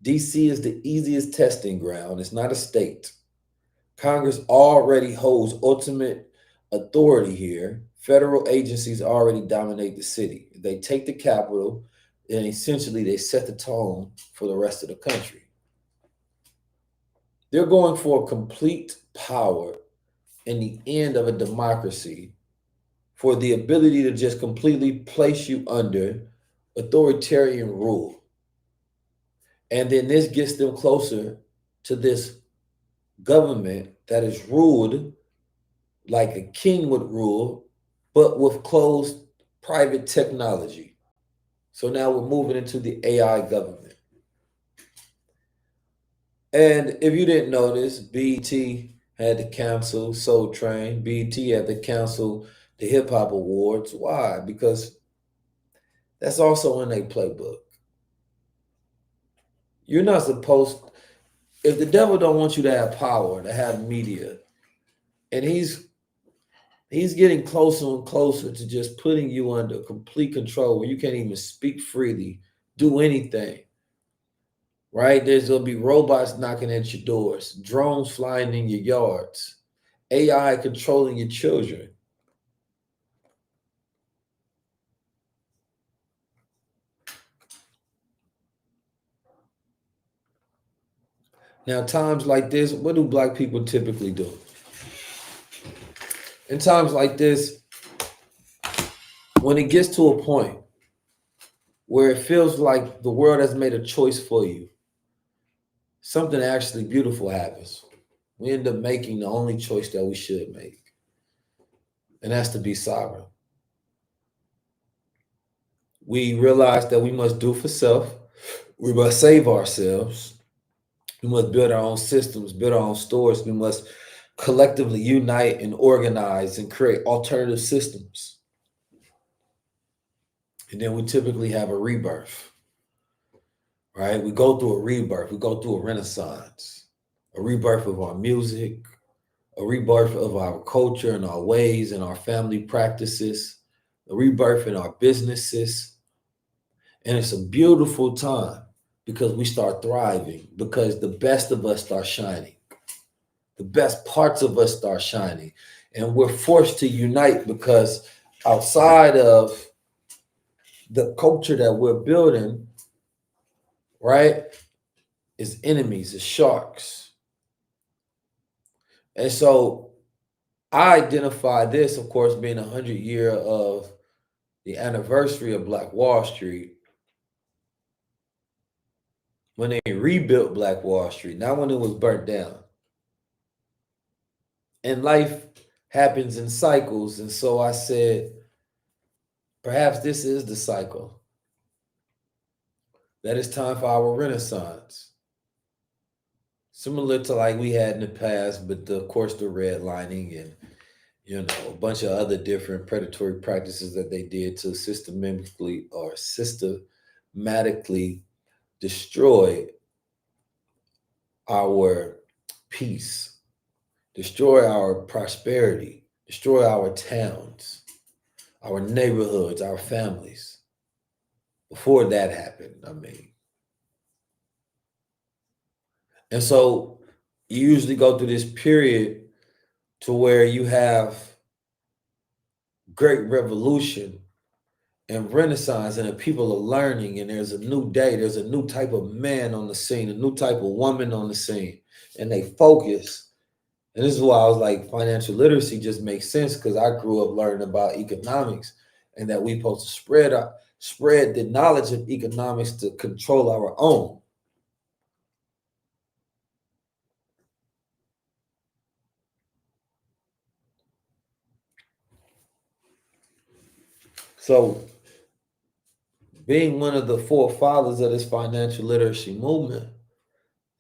DC is the easiest testing ground. It's not a state. Congress already holds ultimate authority here. Federal agencies already dominate the city. They take the capital, and essentially they set the tone for the rest of the country. They're going for complete power in the end of a democracy, for the ability to just completely place you under authoritarian rule. And then this gets them closer to this government that is ruled like a king would rule, but with closed private technology. So now we're moving into the AI government. And if you didn't notice, BET had to cancel Soul Train. BET had to cancel the Hip Hop Awards. Why? Because that's also in a playbook. You're not supposed, if the devil don't want you to have power, to have media, and he's getting closer and closer to just putting you under complete control where you can't even speak freely, do anything. Right? There's gonna be robots knocking at your doors, drones flying in your yards, AI controlling your children. Now, times like this, what do black people typically do? In times like this, when it gets to a point where it feels like the world has made a choice for you, something actually beautiful happens. We end up making the only choice that we should make, and that's to be sovereign. We realize that we must do for self, we must save ourselves, we must build our own systems, build our own stores, we must collectively unite and organize and create alternative systems. And then we typically have a rebirth, right? We go through a rebirth, we go through a renaissance, a rebirth of our music, a rebirth of our culture and our ways and our family practices, a rebirth in our businesses. And it's a beautiful time because we start thriving, because the best of us start shining. The best parts of us start shining. And we're forced to unite because outside of the culture that we're building, right, is enemies, is sharks. And so I identify this, of course, being 100-year of the anniversary of Black Wall Street, when they rebuilt Black Wall Street, not when it was burnt down. And life happens in cycles. And so I said, perhaps this is the cycle. That it's time for our renaissance. Similar to like we had in the past, but of course the redlining and a bunch of other different predatory practices that they did to systematically destroy our peace, destroy our prosperity, destroy our towns, our neighborhoods, our families. Before that happened, I mean. And so you usually go through this period to where you have great revolution and renaissance, and the people are learning, and there's a new day, there's a new type of man on the scene, a new type of woman on the scene, and they focus. And this is why I was like, financial literacy just makes sense, because I grew up learning about economics, and that we supposed to spread the knowledge of economics to control our own. So being one of the forefathers of this financial literacy movement,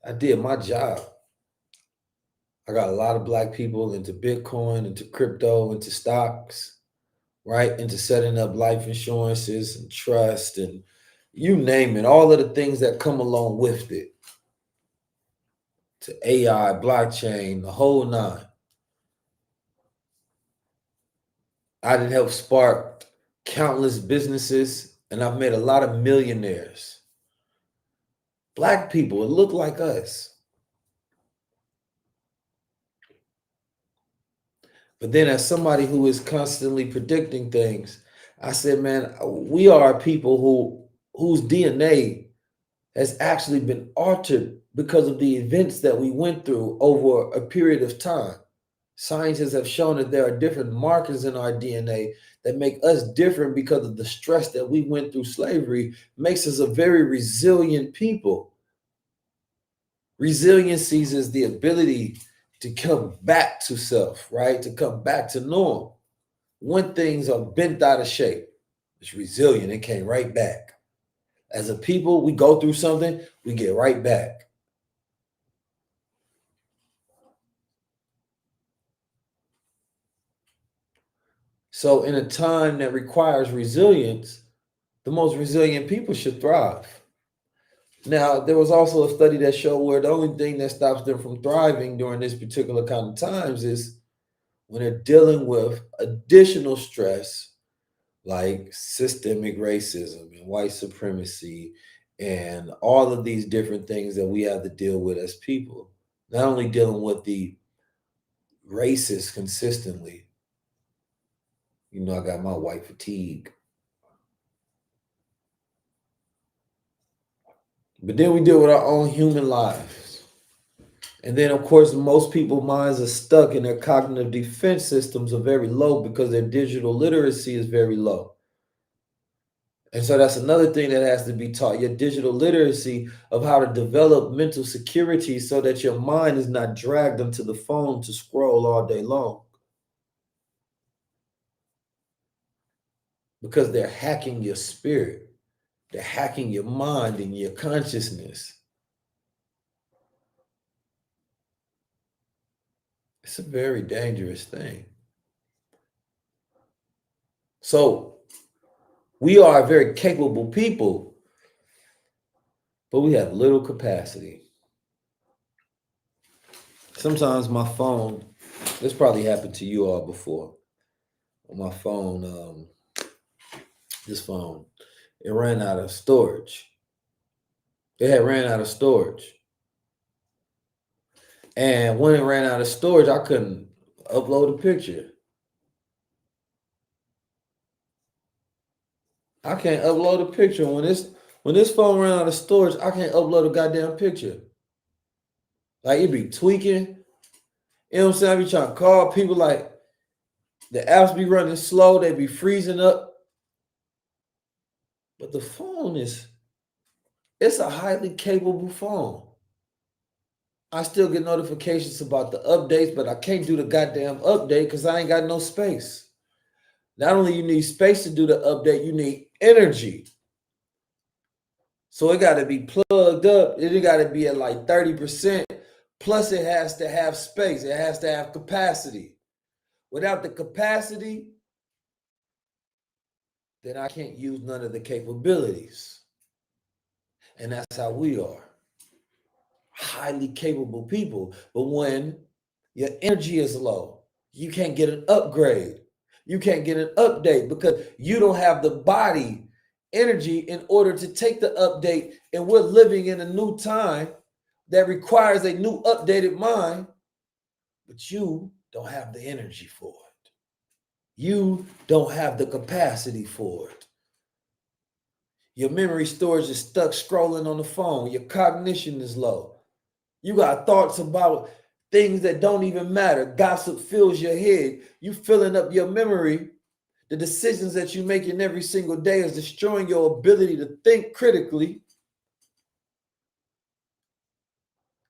I did my job. I got a lot of black people into Bitcoin, into crypto, into stocks, right? Into setting up life insurances and trust and you name it, all of the things that come along with it. To AI, blockchain, the whole nine. I did help spark countless businesses, and I've made a lot of millionaires. Black people that look like us. But then as somebody who is constantly predicting things, I said, man, we are people whose DNA has actually been altered because of the events that we went through over a period of time. Scientists have shown that there are different markers in our DNA that make us different because of the stress that we went through. Slavery makes us a very resilient people. Resiliency is the ability to come back to self, right? To come back to norm. When things are bent out of shape, it's resilient. It came right back. As a people, we go through something, we get right back. So in a time that requires resilience, the most resilient people should thrive. Now, there was also a study that showed where the only thing that stops them from thriving during this particular kind of times is when they're dealing with additional stress like systemic racism and white supremacy and all of these different things that we have to deal with as people. Not only dealing with the racist consistently, I got my white fatigue. But then we deal with our own human lives. And then, of course, most people's minds are stuck and their cognitive defense systems are very low because their digital literacy is very low. And so that's another thing that has to be taught, your digital literacy of how to develop mental security so that your mind is not dragged onto the phone to scroll all day long. Because they're hacking your spirit. They're hacking your mind and your consciousness. It's a very dangerous thing. So we are a very capable people, but we have little capacity. Sometimes my phone, this probably happened to you all before. On my phone, this phone, it ran out of storage. It had ran out of storage. And when it ran out of storage, I couldn't upload a picture. I can't upload a picture. When this phone ran out of storage, I can't upload a goddamn picture. Like it be tweaking. You know what I'm saying? I be trying to call people, like the apps be running slow, they be freezing up. But the phone it's a highly capable phone. I still get notifications about the updates, but I can't do the goddamn update because I ain't got no space. Not only you need space to do the update, you need energy. So it got to be plugged up. It got to be at like 30%. Plus it has to have space. It has to have capacity. Without the capacity, then I can't use none of the capabilities. And that's how we are. Highly capable people. But when your energy is low, you can't get an upgrade. You can't get an update because you don't have the body energy in order to take the update. And we're living in a new time that requires a new updated mind, but you don't have the energy for it. You don't have the capacity for it. Your memory storage is stuck scrolling on the phone. Your cognition is low. You got thoughts about things that don't even matter. Gossip fills your head. You filling up your memory. The decisions that you're making every single day is destroying your ability to think critically.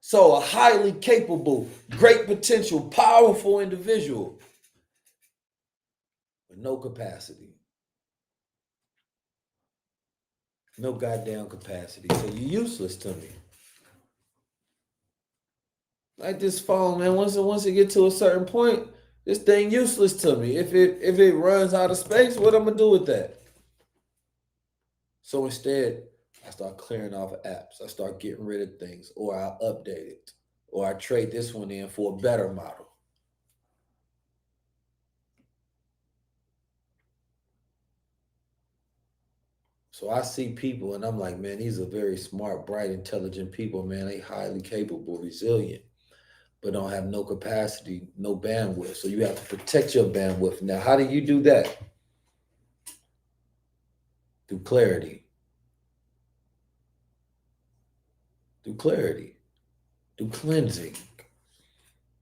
So a highly capable, great potential, powerful individual with no capacity. No goddamn capacity. So you're useless to me. Like this phone, man, once it get to a certain point, this thing useless to me. If it runs out of space, what I'm gonna do with that? So instead, I start clearing off apps. I start getting rid of things, or I update it, or I trade this one in for a better model. So I see people and I'm like, man, these are very smart, bright, intelligent people, man. They highly capable, resilient, but don't have no capacity, no bandwidth. So you have to protect your bandwidth. Now, how do you do that? Through clarity. Through clarity. Through cleansing.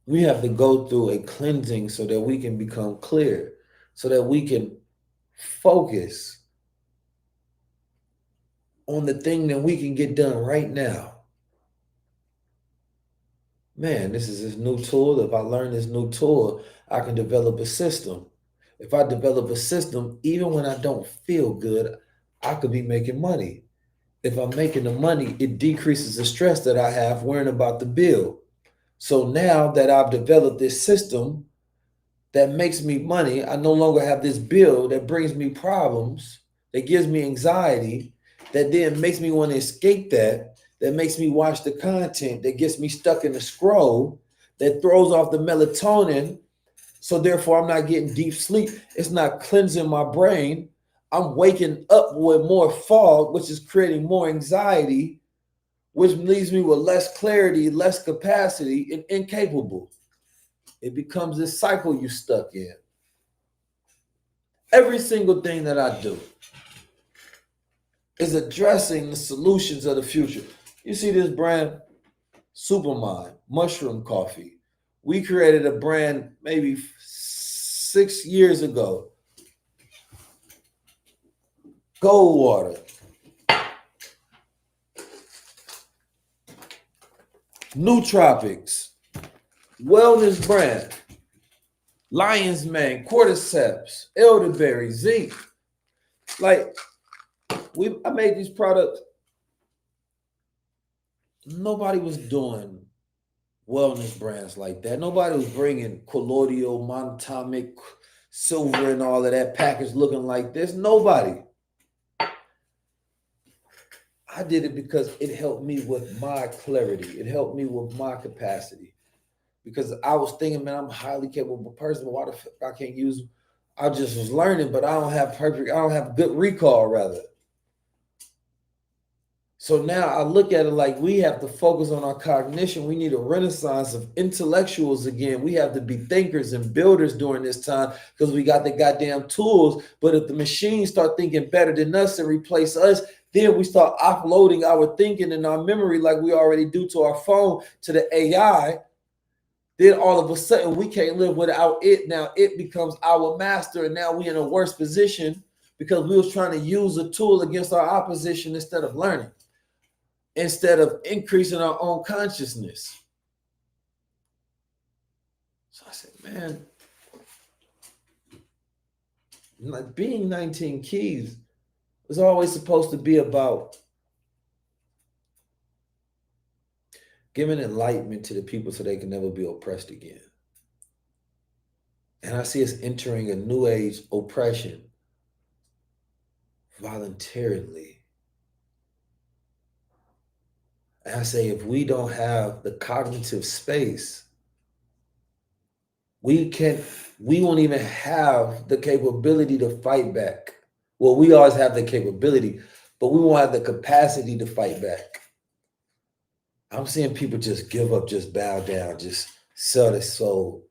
We have to go through a cleansing so that we can become clear, so that we can focus on the thing that we can get done right now. Man, this is this new tool. If I learn this new tool, I can develop a system. If I develop a system, even when I don't feel good, I could be making money. If I'm making the money, it decreases the stress that I have worrying about the bill. So now that I've developed this system that makes me money, I no longer have this bill that brings me problems, that gives me anxiety, that then makes me want to escape that. that makes me watch the content, that gets me stuck in the scroll, that throws off the melatonin. So therefore, I'm not getting deep sleep. It's not cleansing my brain. I'm waking up with more fog, which is creating more anxiety, which leaves me with less clarity, less capacity, and incapable. It becomes this cycle you're stuck in. Every single thing that I do is addressing the solutions of the future. You see this brand, Supermind, mushroom coffee. We created a brand maybe 6 years ago. Gold water. Nootropics. Wellness brand. Lion's Mane, cordyceps, elderberry, zinc. Like, I made these products. Nobody was doing wellness brands like that. Nobody was bringing colloidal, monatomic, silver, and all of that package looking like this. Nobody. I did it because it helped me with my clarity. It helped me with my capacity. Because I was thinking, man, I'm a highly capable person, but why the fuck I can't use them? I just was learning, but I don't have good recall, rather. So now I look at it like we have to focus on our cognition. We need a renaissance of intellectuals again. We have to be thinkers and builders during this time because we got the goddamn tools. But if the machines start thinking better than us and replace us, then we start offloading our thinking and our memory like we already do to our phone to the AI. Then all of a sudden we can't live without it. Now it becomes our master, and now we're in a worse position because we was trying to use a tool against our opposition instead of learning, instead of increasing our own consciousness. So I said, man, like being 19 Keys was always supposed to be about giving enlightenment to the people so they can never be oppressed again. And I see us entering a new age oppression voluntarily. And I say, if we don't have the cognitive space, we won't even have the capability to fight back. Well, we always have the capability, but we won't have the capacity to fight back. I'm seeing people just give up, just bow down, just sell their soul,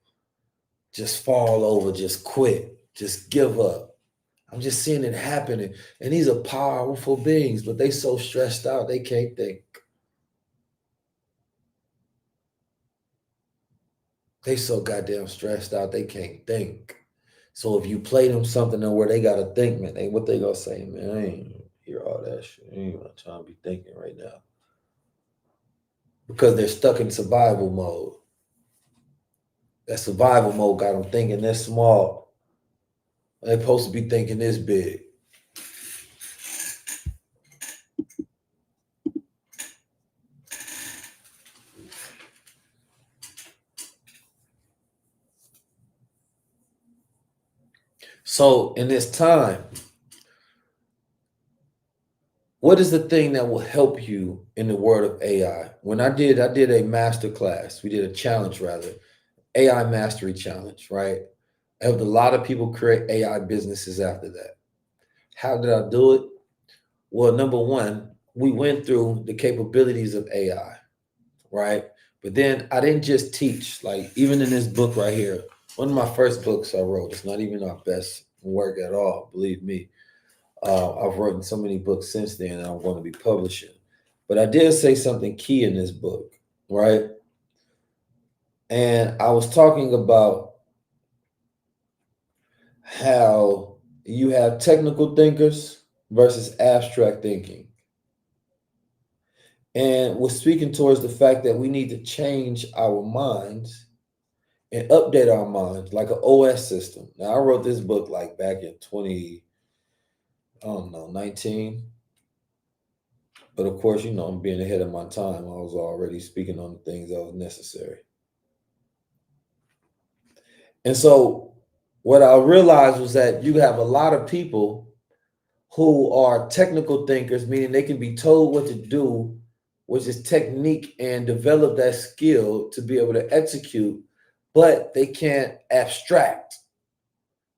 just fall over, just quit, just give up. I'm just seeing it happening. And these are powerful beings, but they so stressed out, they can't think. They so goddamn stressed out, they can't think. So if you play them something where they got to think, man, what they going to say, man, I ain't hear all that shit. I ain't got time to be thinking right now. Because they're stuck in survival mode. That survival mode got them thinking this small. They're supposed to be thinking this big. So in this time, what is the thing that will help you in the world of AI? When I did a master class. We did a challenge, rather, AI mastery challenge, right? I helped a lot of people create AI businesses after that. How did I do it? Well, number one, we went through the capabilities of AI, right? But then I didn't just teach, like even in this book right here, one of my first books I wrote, it's not even our best work at all, believe me. I've written so many books since then that I'm going to be publishing. But I did say something key in this book, right? And I was talking about how you have technical thinkers versus abstract thinking. And we're speaking towards the fact that we need to change our minds and update our minds like an OS system. Now, I wrote this book like back in 19. But of course, I'm being ahead of my time. I was already speaking on the things that was necessary. And so what I realized was that you have a lot of people who are technical thinkers, meaning they can be told what to do which is technique, and develop that skill to be able to execute, but they can't abstract,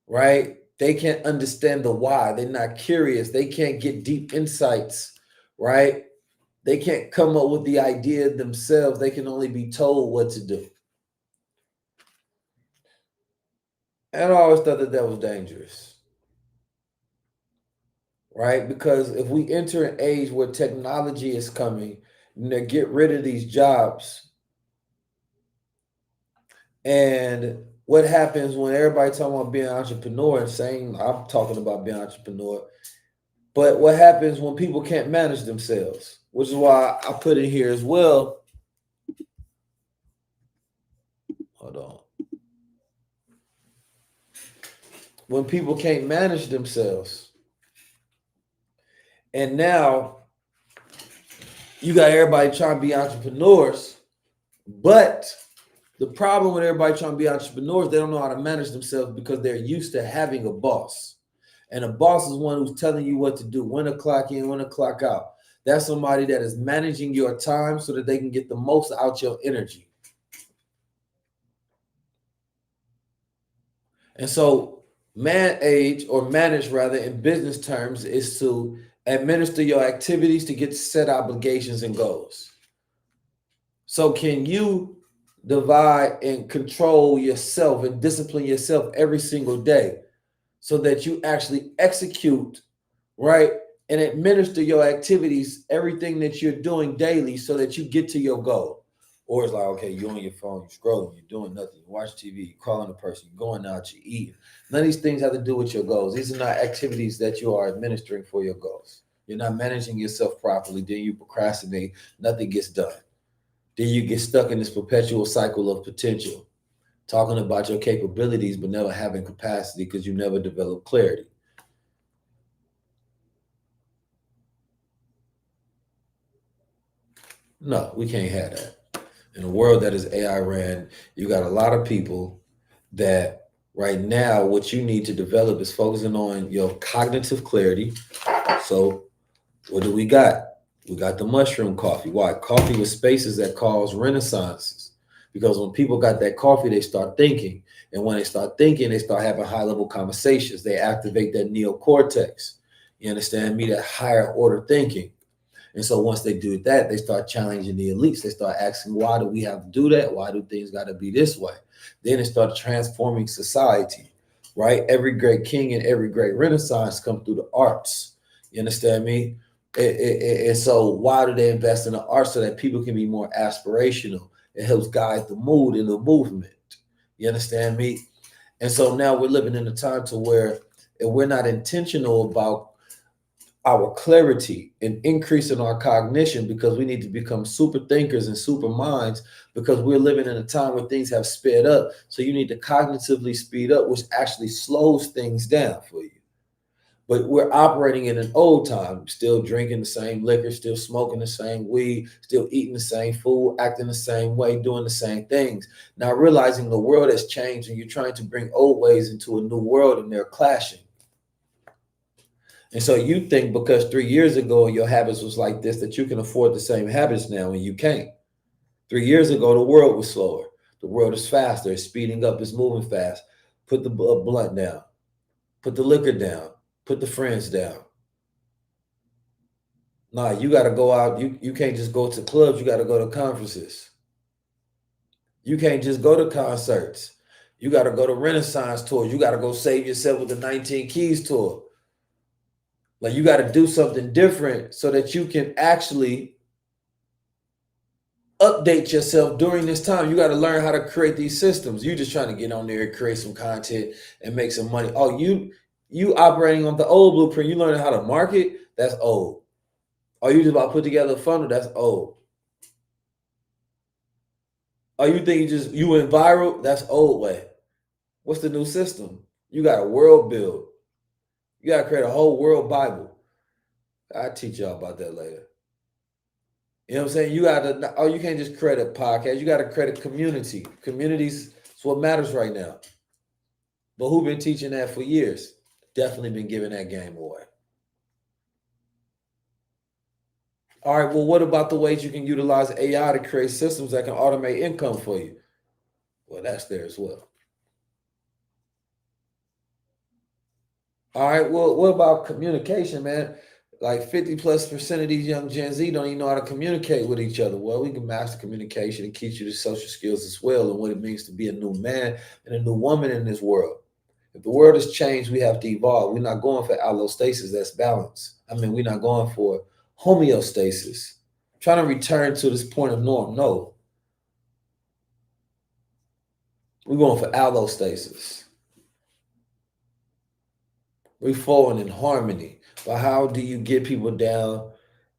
right? They can't understand the why. They're not curious. They can't get deep insights, right? They can't come up with the idea themselves. They can only be told what to do. And I always thought that was dangerous, right? Because if we enter an age where technology is coming, and they get rid of these jobs, and what happens when everybody talking about being an entrepreneur and saying I'm talking about being an entrepreneur, but what happens when people can't manage themselves? Which is why I put in here as well. Hold on. When people can't manage themselves, and now you got everybody trying to be entrepreneurs, but the problem with everybody trying to be entrepreneurs, they don't know how to manage themselves because they're used to having a boss. And a boss is one who's telling you what to do, when to clock in, when to clock out. That's somebody that is managing your time so that they can get the most out your energy. And so manage rather in business terms is to administer your activities to get set obligations and goals. So can you divide and control yourself and discipline yourself every single day so that you actually execute, right, and administer your activities, everything that you're doing daily so that you get to your goal? Or it's like, okay, you're on your phone, you're scrolling, you're doing nothing, you watch TV, you're calling a person, you're going out, you're eating. None of these things have to do with your goals. These are not activities that you are administering for your goals. You're not managing yourself properly. Then you procrastinate, nothing gets done. Then you get stuck in this perpetual cycle of potential, talking about your capabilities, but never having capacity because you never develop clarity. No, we can't have that. In a world that is AI ran, you got a lot of people that right now, what you need to develop is focusing on your cognitive clarity. So what do we got? We got the mushroom coffee. Why? Coffee with spaces that cause renaissances. Because when people got that coffee, they start thinking. And when they start thinking, they start having high-level conversations. They activate that neocortex. You understand me? That higher order thinking. And so once they do that, they start challenging the elites. They start asking, why do we have to do that? Why do things got to be this way? Then it starts transforming society, right? Every great king and every great renaissance come through the arts. You understand me? And so why do they invest in the arts? So that people can be more aspirational. It helps guide the mood in the movement. You understand me? And so now we're living in a time to where if we're not intentional about our clarity and increasing our cognition, because we need to become super thinkers and super minds, because we're living in a time where things have sped up. So you need to cognitively speed up, which actually slows things down for you. But we're operating in an old time, still drinking the same liquor, still smoking the same weed, still eating the same food, acting the same way, doing the same things. Now realizing the world has changed and you're trying to bring old ways into a new world and they're clashing. And so you think because 3 years ago your habits was like this, that you can afford the same habits now, and you can't. 3 years ago, the world was slower. The world is faster. It's speeding up. It's moving fast. Put the blunt down. Put the liquor down. Put the friends down. Nah, you got to go out. You can't just go to clubs. You got to go to conferences. You can't just go to concerts. You got to go to Renaissance tours. You got to go save yourself with the 19 Keys tour. Like, you got to do something different so that you can actually update yourself during this time. You got to learn how to create these systems. You just trying to get on there and create some content and make some money. Oh, you operating on the old blueprint. You learning how to market. That's old. Oh, you just about to put together a funnel. That's old. Oh, you think you went viral? That's old way. What's the new system? You got a world build. You got to create a whole world Bible. I'll teach y'all about that later. You know what I'm saying? You got to, you can't just create a podcast. You got to create a community. Communities is what matters right now. But who been teaching that for years? Definitely been giving that game away. All right, well, what about the ways you can utilize AI to create systems that can automate income for you? Well, that's there as well. All right, well, what about communication, man? Like 50+% of these young Gen Z don't even know how to communicate with each other. Well, we can master communication and teach you the social skills as well and what it means to be a new man and a new woman in this world. If the world has changed, we have to evolve. We're not going for allostasis, that's balance. I mean, we're not going for homeostasis, trying to return to this point of norm. No, we're going for allostasis. We're falling in harmony. But how do you get people down?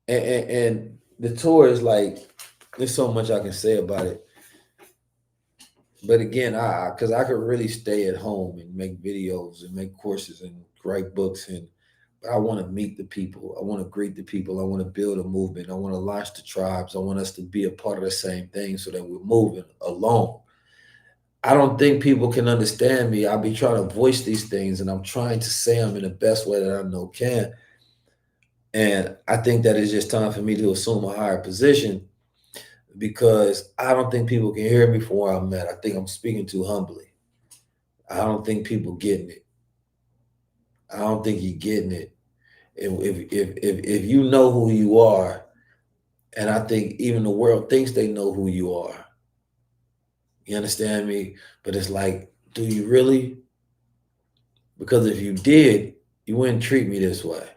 And the tour is like, there's so much I can say about it. But again, because I could really stay at home and make videos and make courses and write books, and I want to meet the people. I want to greet the people. I want to build a movement. I want to launch the tribes. I want us to be a part of the same thing so that we're moving along. I don't think people can understand me. I'll be trying to voice these things, and I'm trying to say them in the best way that I know can. And I think that it's just time for me to assume a higher position because I don't think people can hear me from where I'm at. I think I'm speaking too humbly. I don't think people getting it. I don't think you're getting it. If you know who you are, and I think even the world thinks they know who you are. You understand me? But it's like, do you really? Because if you did, you wouldn't treat me this way.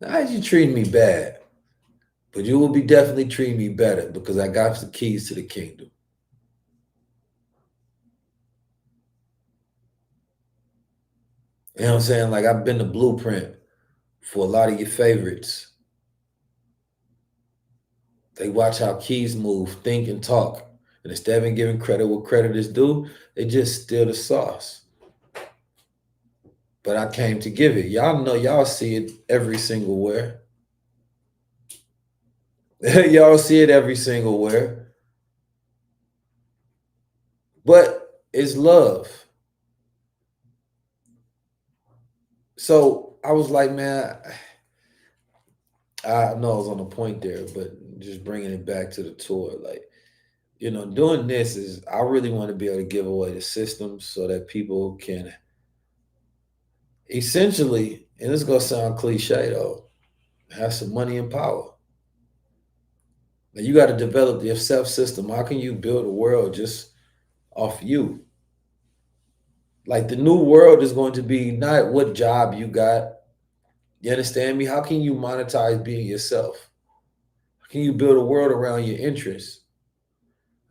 Now, you treating me bad, but you will be definitely treating me better because I got the keys to the kingdom. You know what I'm saying? Like I've been the blueprint for a lot of your favorites. They watch how keys move, think, and talk. And instead of giving credit what credit is due, they just steal the sauce. But I came to give it. Y'all know, y'all see it every single where. Y'all see it every single where. But it's love. So I was like, man, I know I was on the point there, but just bringing it back to the tour, like, doing this is, I really want to be able to give away the systems so that people can essentially, and it's going to sound cliche though, have some money and power. Now you got to develop your self system. How can you build a world just off you? Like the new world is going to be not what job you got. You understand me? How can you monetize being yourself? How can you build a world around your interests?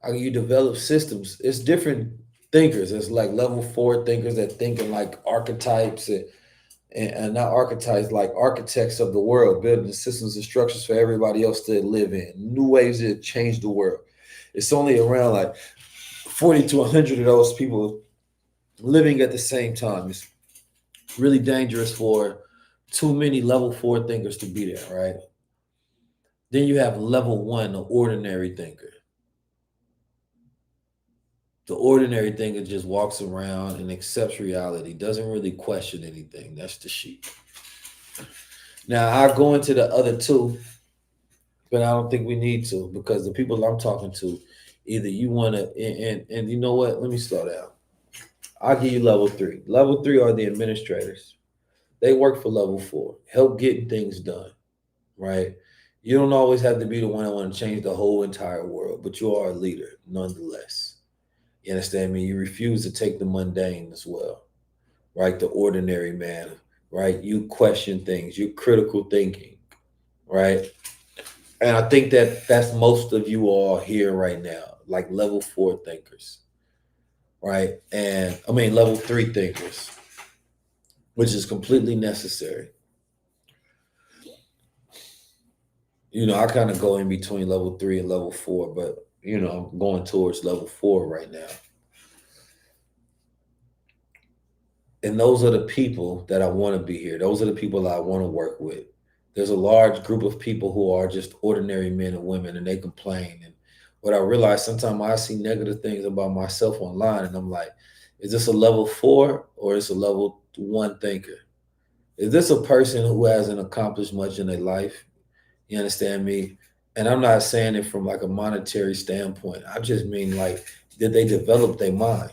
How can you develop systems? It's different thinkers. It's like level 4 thinkers that think in like archetypes and not archetypes, like architects of the world, building the systems and structures for everybody else to live in. New ways to change the world. It's only around like 40 to 100 of those people living at the same time. It's really dangerous for too many level 4 thinkers to be there, right? Then you have level 1, the ordinary thinker. The ordinary thinker just walks around and accepts reality, doesn't really question anything. That's the sheep. Now, I go into the other two, but I don't think we need to because the people I'm talking to, either you want to, and you know what? Let me slow down. I'll give you level 3. Level 3 are the administrators. They work for level 4, help getting things done, right? You don't always have to be the one that want to change the whole entire world, but you are a leader nonetheless. You understand me? You refuse to take the mundane as well, right? The ordinary man, right? You question things, you critical thinking, right? And I think that that's most of you all here right now, like level 4 thinkers, right? And I mean, level 3 thinkers, which is completely necessary. I kind of go in between level 3 and level 4, but I'm going towards level 4 right now. And those are the people that I want to be here. Those are the people that I want to work with. There's a large group of people who are just ordinary men and women, and they complain. And what I realize, sometimes I see negative things about myself online, and I'm like, is this a level 4 or is it a level 1 thinker? Is this a person who hasn't accomplished much in their life? You understand me? And I'm not saying it from like a monetary standpoint. I just mean like, did they develop their mind?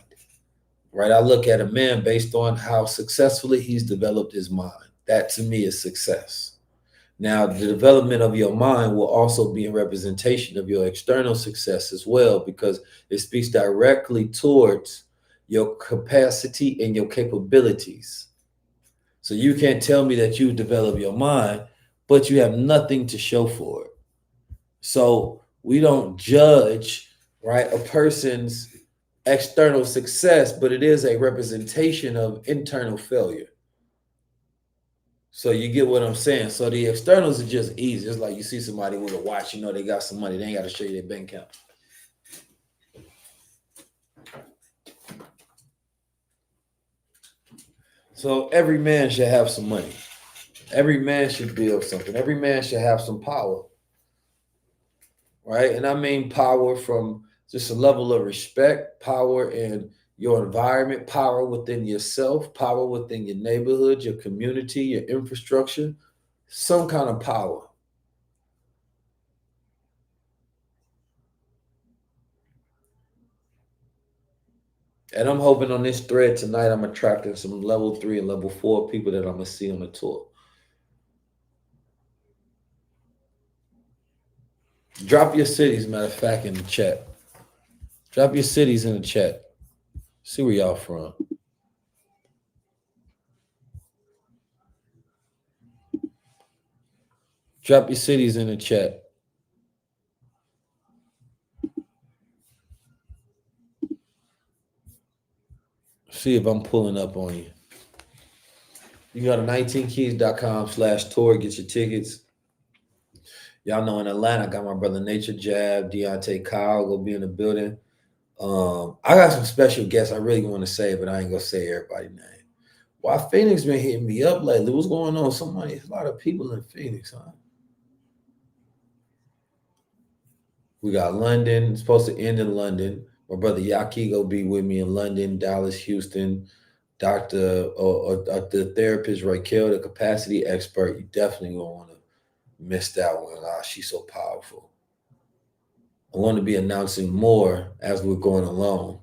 Right? I look at a man based on how successfully he's developed his mind. That to me is success. Now, the development of your mind will also be a representation of your external success as well, because it speaks directly towards your capacity and your capabilities. So you can't tell me that you develop your mind, but you have nothing to show for it. So we don't judge, right, a person's external success, but it is a representation of internal failure. So you get what I'm saying. So the externals are just easy. It's like you see somebody with a watch, you know they got some money. They ain't got to show you their bank account. So every man should have some money. Every man should build something. Every man should have some power, right? And I mean power from just a level of respect, power in your environment, power within yourself, power within your neighborhood, your community, your infrastructure, some kind of power. And I'm hoping on this thread tonight, I'm attracting some level 3 and level 4 people that I'm going to see on the tour. Drop your cities, matter of fact, in the chat. Drop your cities in the chat. See where y'all from. Drop your cities in the chat. See if I'm pulling up on you. You go to 19keys.com/tour, get your tickets. Y'all know in Atlanta, I got my brother Nature Jab, Deontay Kyle, will be in the building. I got some special guests I really want to say, but I ain't gonna say everybody's name. Why Phoenix been hitting me up lately? What's going on? A lot of people in Phoenix, huh? We got London. It's supposed to end in London. My brother Yaki go be with me in London, Dallas, Houston. The therapist Raquel, the capacity expert. You definitely gonna want to miss that one. She's so powerful. I want to be announcing more as we're going along.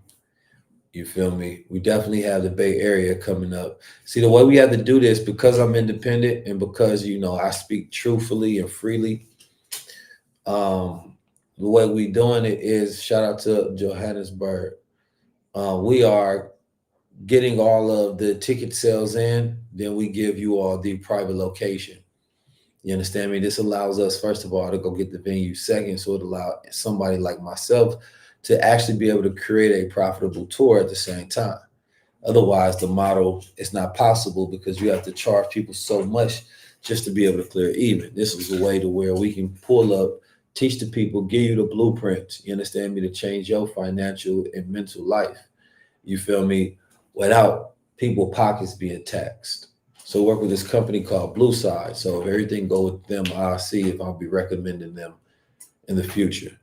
You feel me? We definitely have the Bay Area coming up. See, the way we have to do this, because I'm independent and because, I speak truthfully and freely, the way we doing it is, shout out to Johannesburg. We are getting all of the ticket sales in, then we give you all the private location. You understand me? This allows us, first of all, to go get the venue. Second, so it allows somebody like myself to actually be able to create a profitable tour at the same time. Otherwise, the model is not possible because you have to charge people so much just to be able to clear even. This is a way to where we can pull up, teach the people, give you the blueprints, you understand me, to change your financial and mental life. You feel me? Without people pockets being taxed. So work with this company called Blue Side. So if everything go with them, I'll see if I'll be recommending them in the future.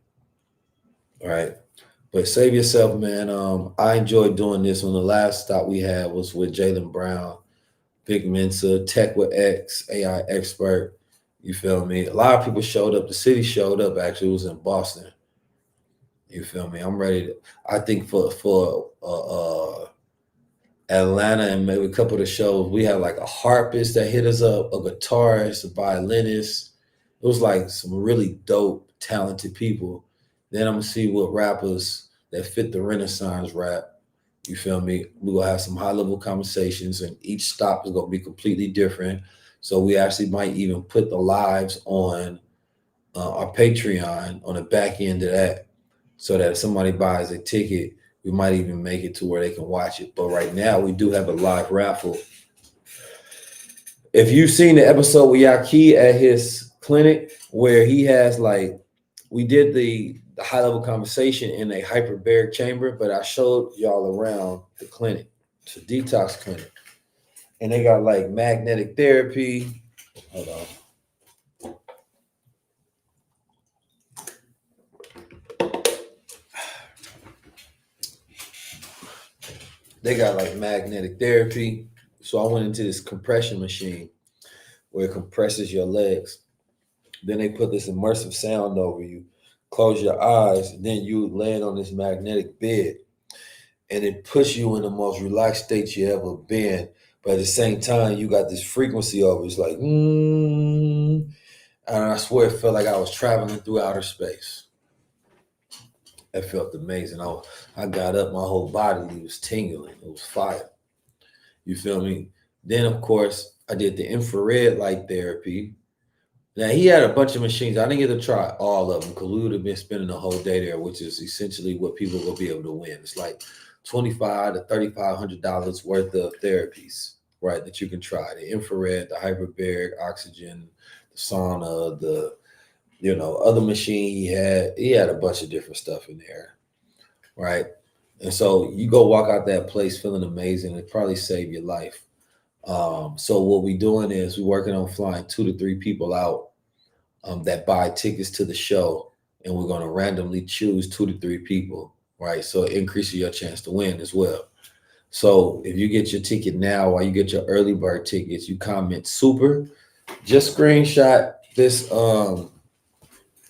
All right. But save yourself, man. I enjoyed doing this. When the last stop we had was with Jalen Brown, Big Mensa, Tech with X, AI expert. You feel me? A lot of people showed up. The city showed up. Actually, it was in Boston. You feel me? I'm ready to. I think for Atlanta and maybe a couple of the shows, we had like a harpist that hit us up, a guitarist, a violinist. It was like some really dope, talented people. Then I'm gonna see what rappers that fit the Renaissance rap. You feel me? We're gonna have some high level conversations, and each stop is gonna be completely different. So we actually might even put the lives on our Patreon on the back end of that, so that if somebody buys a ticket, we might even make it to where they can watch it. But right now, we do have a live raffle. If you've seen the episode with Yaki at his clinic, where he has we did the high level conversation in a hyperbaric chamber, but I showed y'all around the clinic. It's a detox clinic. And they got like magnetic therapy. Hold on. They got like magnetic therapy. So I went into this compression machine where it compresses your legs. Then they put this immersive sound over you. Close your eyes, and then you land on this magnetic bed, and it puts you in the most relaxed state you ever been. But at the same time, you got this frequency over. It's like, and I swear it felt like I was traveling through outer space. That felt amazing. I got up, my whole body was tingling. It was fire. You feel me? Then, of course, I did the infrared light therapy. Now, he had a bunch of machines. I didn't get to try all of them because we would have been spending the whole day there, which is essentially what people will be able to win. It's like $2,500 to $3,500 worth of therapies, right, that you can try. The infrared, the hyperbaric oxygen, the sauna, the other machine he had a bunch of different stuff in there, right? And so you go walk out that place feeling amazing. It probably saved your life. So what we doing is we're working on flying 2 to 3 people out that buy tickets to the show, and we're going to randomly choose 2 to 3 people, right? So it increases your chance to win as well. So if you get your ticket now, or you get your early bird tickets, you comment super, just screenshot this.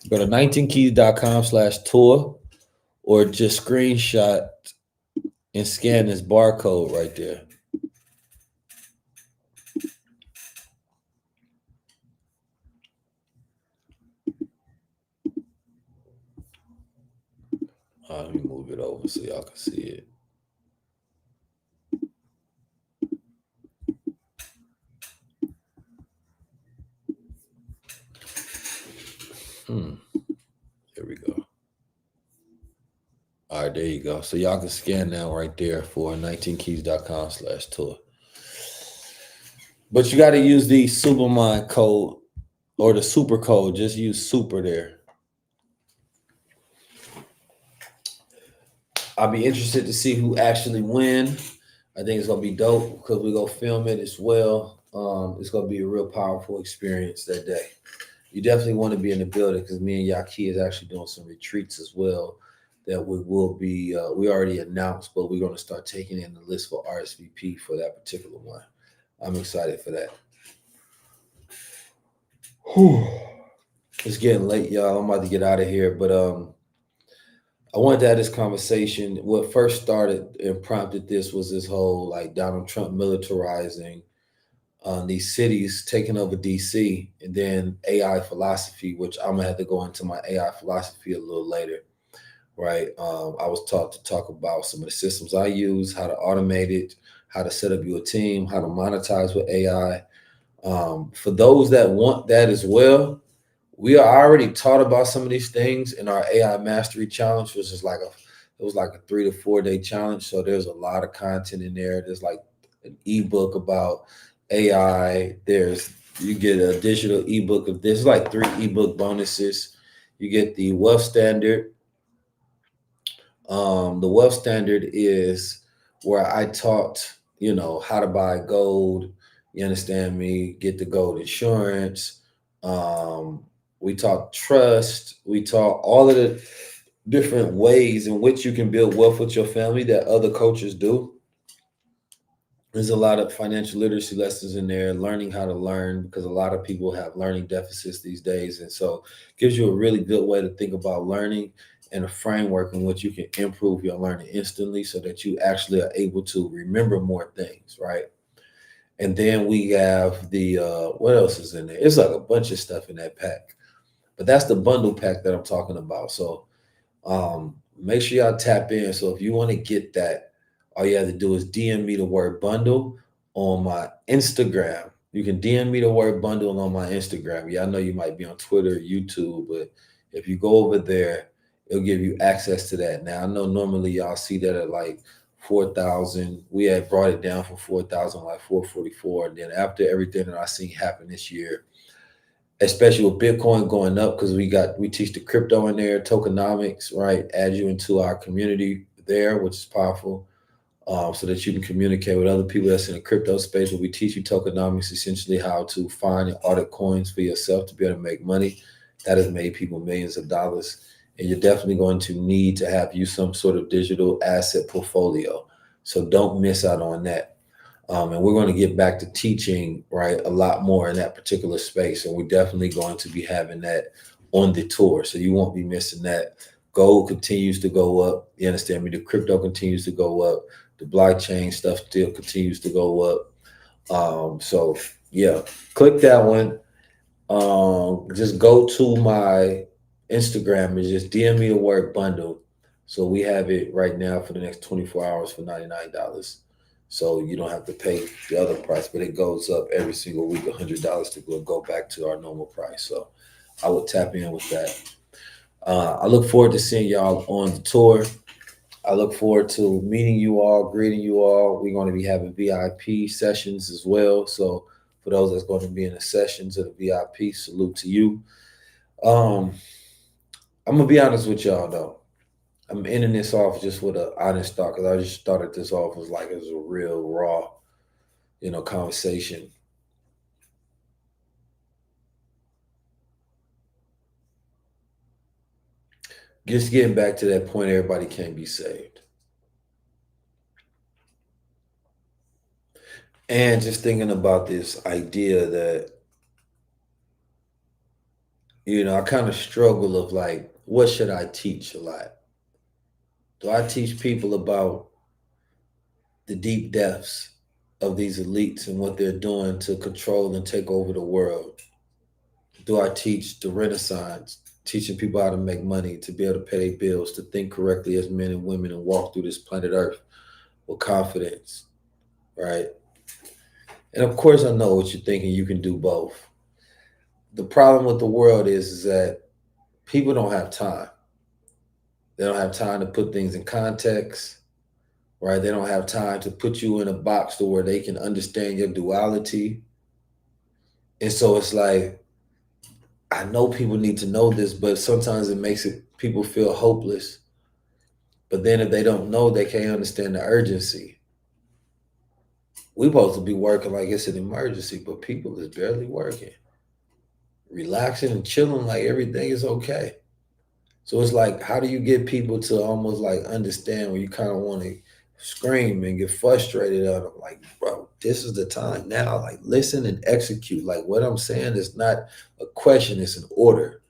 Go to 19keys.com/tour, or just screenshot and scan this barcode right there. Let me move it over so y'all can see it. There we go. All right, there you go. So y'all can scan now right there for 19keys.com/tour. But you got to use the Supermind code or the super code. Just use super there. I'll be interested to see who actually win. I think it's going to be dope because we're going to film it as well. It's going to be a real powerful experience that day. You definitely want to be in the building because me and Yaki is actually doing some retreats as well that we will be, we already announced, but we're going to start taking in the list for RSVP for that particular one. I'm excited for that. Whew. It's getting late, y'all. I'm about to get out of here, but I wanted to have this conversation. What first started and prompted this was this whole like Donald Trump militarizing these cities, taking over DC, and then AI philosophy, which I'm gonna have to go into my AI philosophy a little later, right? I was taught to talk about some of the systems I use, how to automate it, how to set up your team, how to monetize with AI. For those that want that as well, we are already taught about some of these things in our AI mastery challenge, which is it was like a 3 to 4 day challenge. So there's a lot of content in there. There's like an ebook about AI. You get a digital ebook of this, like 3 ebook bonuses. You get the wealth standard. The wealth standard is where I taught, how to buy gold. You understand me? Get the gold insurance. We taught trust. We taught all of the different ways in which you can build wealth with your family that other coaches do. There's a lot of financial literacy lessons in there, learning how to learn, because a lot of people have learning deficits these days. And so it gives you a really good way to think about learning and a framework in which you can improve your learning instantly so that you actually are able to remember more things, right? And then we have the, what else is in there? It's like a bunch of stuff in that pack. But that's the bundle pack that I'm talking about. So make sure y'all tap in. So if you want to get that, all you have to do is DM me the word bundle on my Instagram. You can DM me the word bundle on my Instagram. Yeah, I know you might be on Twitter, YouTube, but if you go over there, it'll give you access to that. Now, I know normally y'all see that at like 4,000. We had brought it down from 4,000, like 444. And then after everything that I seen happen this year, especially with Bitcoin going up, because we teach the crypto in there, tokenomics, right? Add you into our community there, which is powerful, so that you can communicate with other people that's in the crypto space. Where we teach you tokenomics, essentially how to find and audit coins for yourself to be able to make money. That has made people millions of dollars. And you're definitely going to need to have some sort of digital asset portfolio. So don't miss out on that. And we're going to get back to teaching, right, a lot more in that particular space. And we're definitely going to be having that on the tour. So you won't be missing that. Gold continues to go up. You understand me? The crypto continues to go up. The blockchain stuff still continues to go up. So yeah, click that one. Just go to my Instagram and just DM me a word bundle. So we have it right now for the next 24 hours for $99. So you don't have to pay the other price, but it goes up every single week, $100 to go back to our normal price. So I would tap in with that. I look forward to seeing y'all on the tour. I look forward to meeting you all, greeting you all. We're going to be having VIP sessions as well. So for those that's going to be in the sessions of the VIP, salute to you. Um, I'm gonna be honest with y'all though. I'm ending this off just with an honest thought because I just started this off as like as a real raw, conversation. Just getting back to that point, everybody can't be saved. And just thinking about this idea that, I kind of struggle of like, what should I teach a lot? Do I teach people about the deep depths of these elites and what they're doing to control and take over the world? Do I teach the Renaissance, teaching people how to make money, to be able to pay their bills, to think correctly as men and women and walk through this planet Earth with confidence, right? And of course, I know what you're thinking. You can do both. The problem with the world is that people don't have time. They don't have time to put things in context, right? They don't have time to put you in a box to where they can understand your duality. And so it's like, I know people need to know this, but sometimes it makes people feel hopeless. But then if they don't know, they can't understand the urgency. We're supposed to be working like it's an emergency, but people is barely working. Relaxing and chilling like everything is okay. So it's like, how do you get people to almost like understand when you kind of want to scream and get frustrated at them? Like, bro, this is the time now. Like, listen and execute. Like, what I'm saying is not a question, it's an order.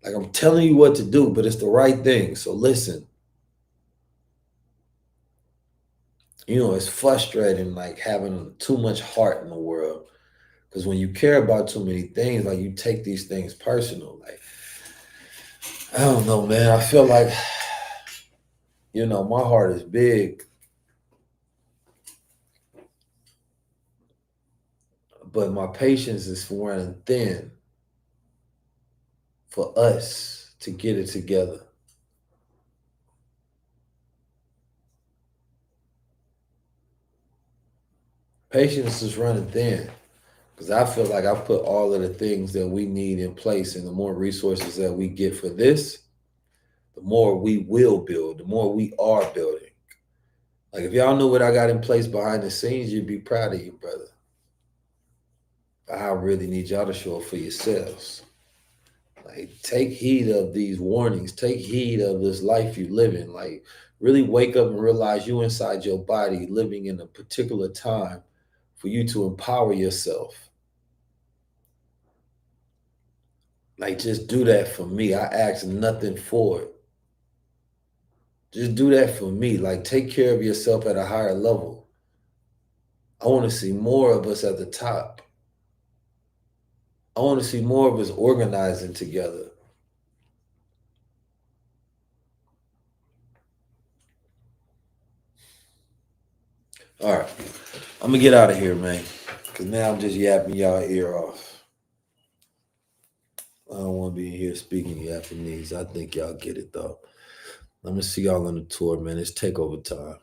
Like, I'm telling you what to do, but it's the right thing. So listen. It's frustrating, like having too much heart in the world. Because when you care about too many things, like you take these things personal. Like, I don't know, man. I feel like, my heart is big, but my patience is running thin for us to get it together. Patience is running thin because I feel like I put all of the things that we need in place, and the more resources that we get for this, the more we will build, the more we are building. Like, if y'all knew what I got in place behind the scenes, you'd be proud of you, brother. I really need y'all to show up for yourselves. Like, take heed of these warnings. Take heed of this life you live in. Like, really wake up and realize you inside your body living in a particular time for you to empower yourself. Like, just do that for me. I ask nothing for it. Just do that for me. Like, take care of yourself at a higher level. I want to see more of us at the top. I want to see more of us organizing together. All right. I'm going to get out of here, man. Because now I'm just yapping y'all ear off. I don't want to be here speaking Japanese. I think y'all get it, though. I'm going to see y'all on the tour, man. It's takeover time.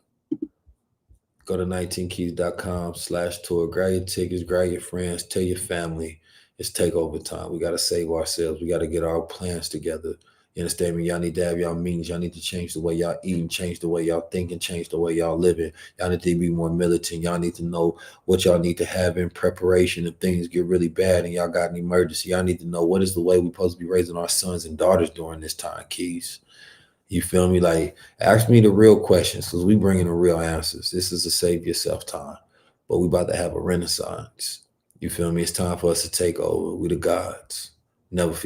Go to 19keys.com/tour. Grab your tickets, grab your friends, tell your family. It's takeover time. We got to save ourselves. We got to get our plans together. You understand me? Y'all need to have y'all meetings. Y'all need to change the way y'all eating, change the way y'all thinking, change the way y'all living. Y'all need to be more militant. Y'all need to know what y'all need to have in preparation if things get really bad and y'all got an emergency. Y'all need to know what is the way we're supposed to be raising our sons and daughters during this time, Keys. You feel me? Like, ask me the real questions because we bring in the real answers. This is a save yourself time. but we about to have a renaissance. You feel me? It's time for us to take over. We the gods. Never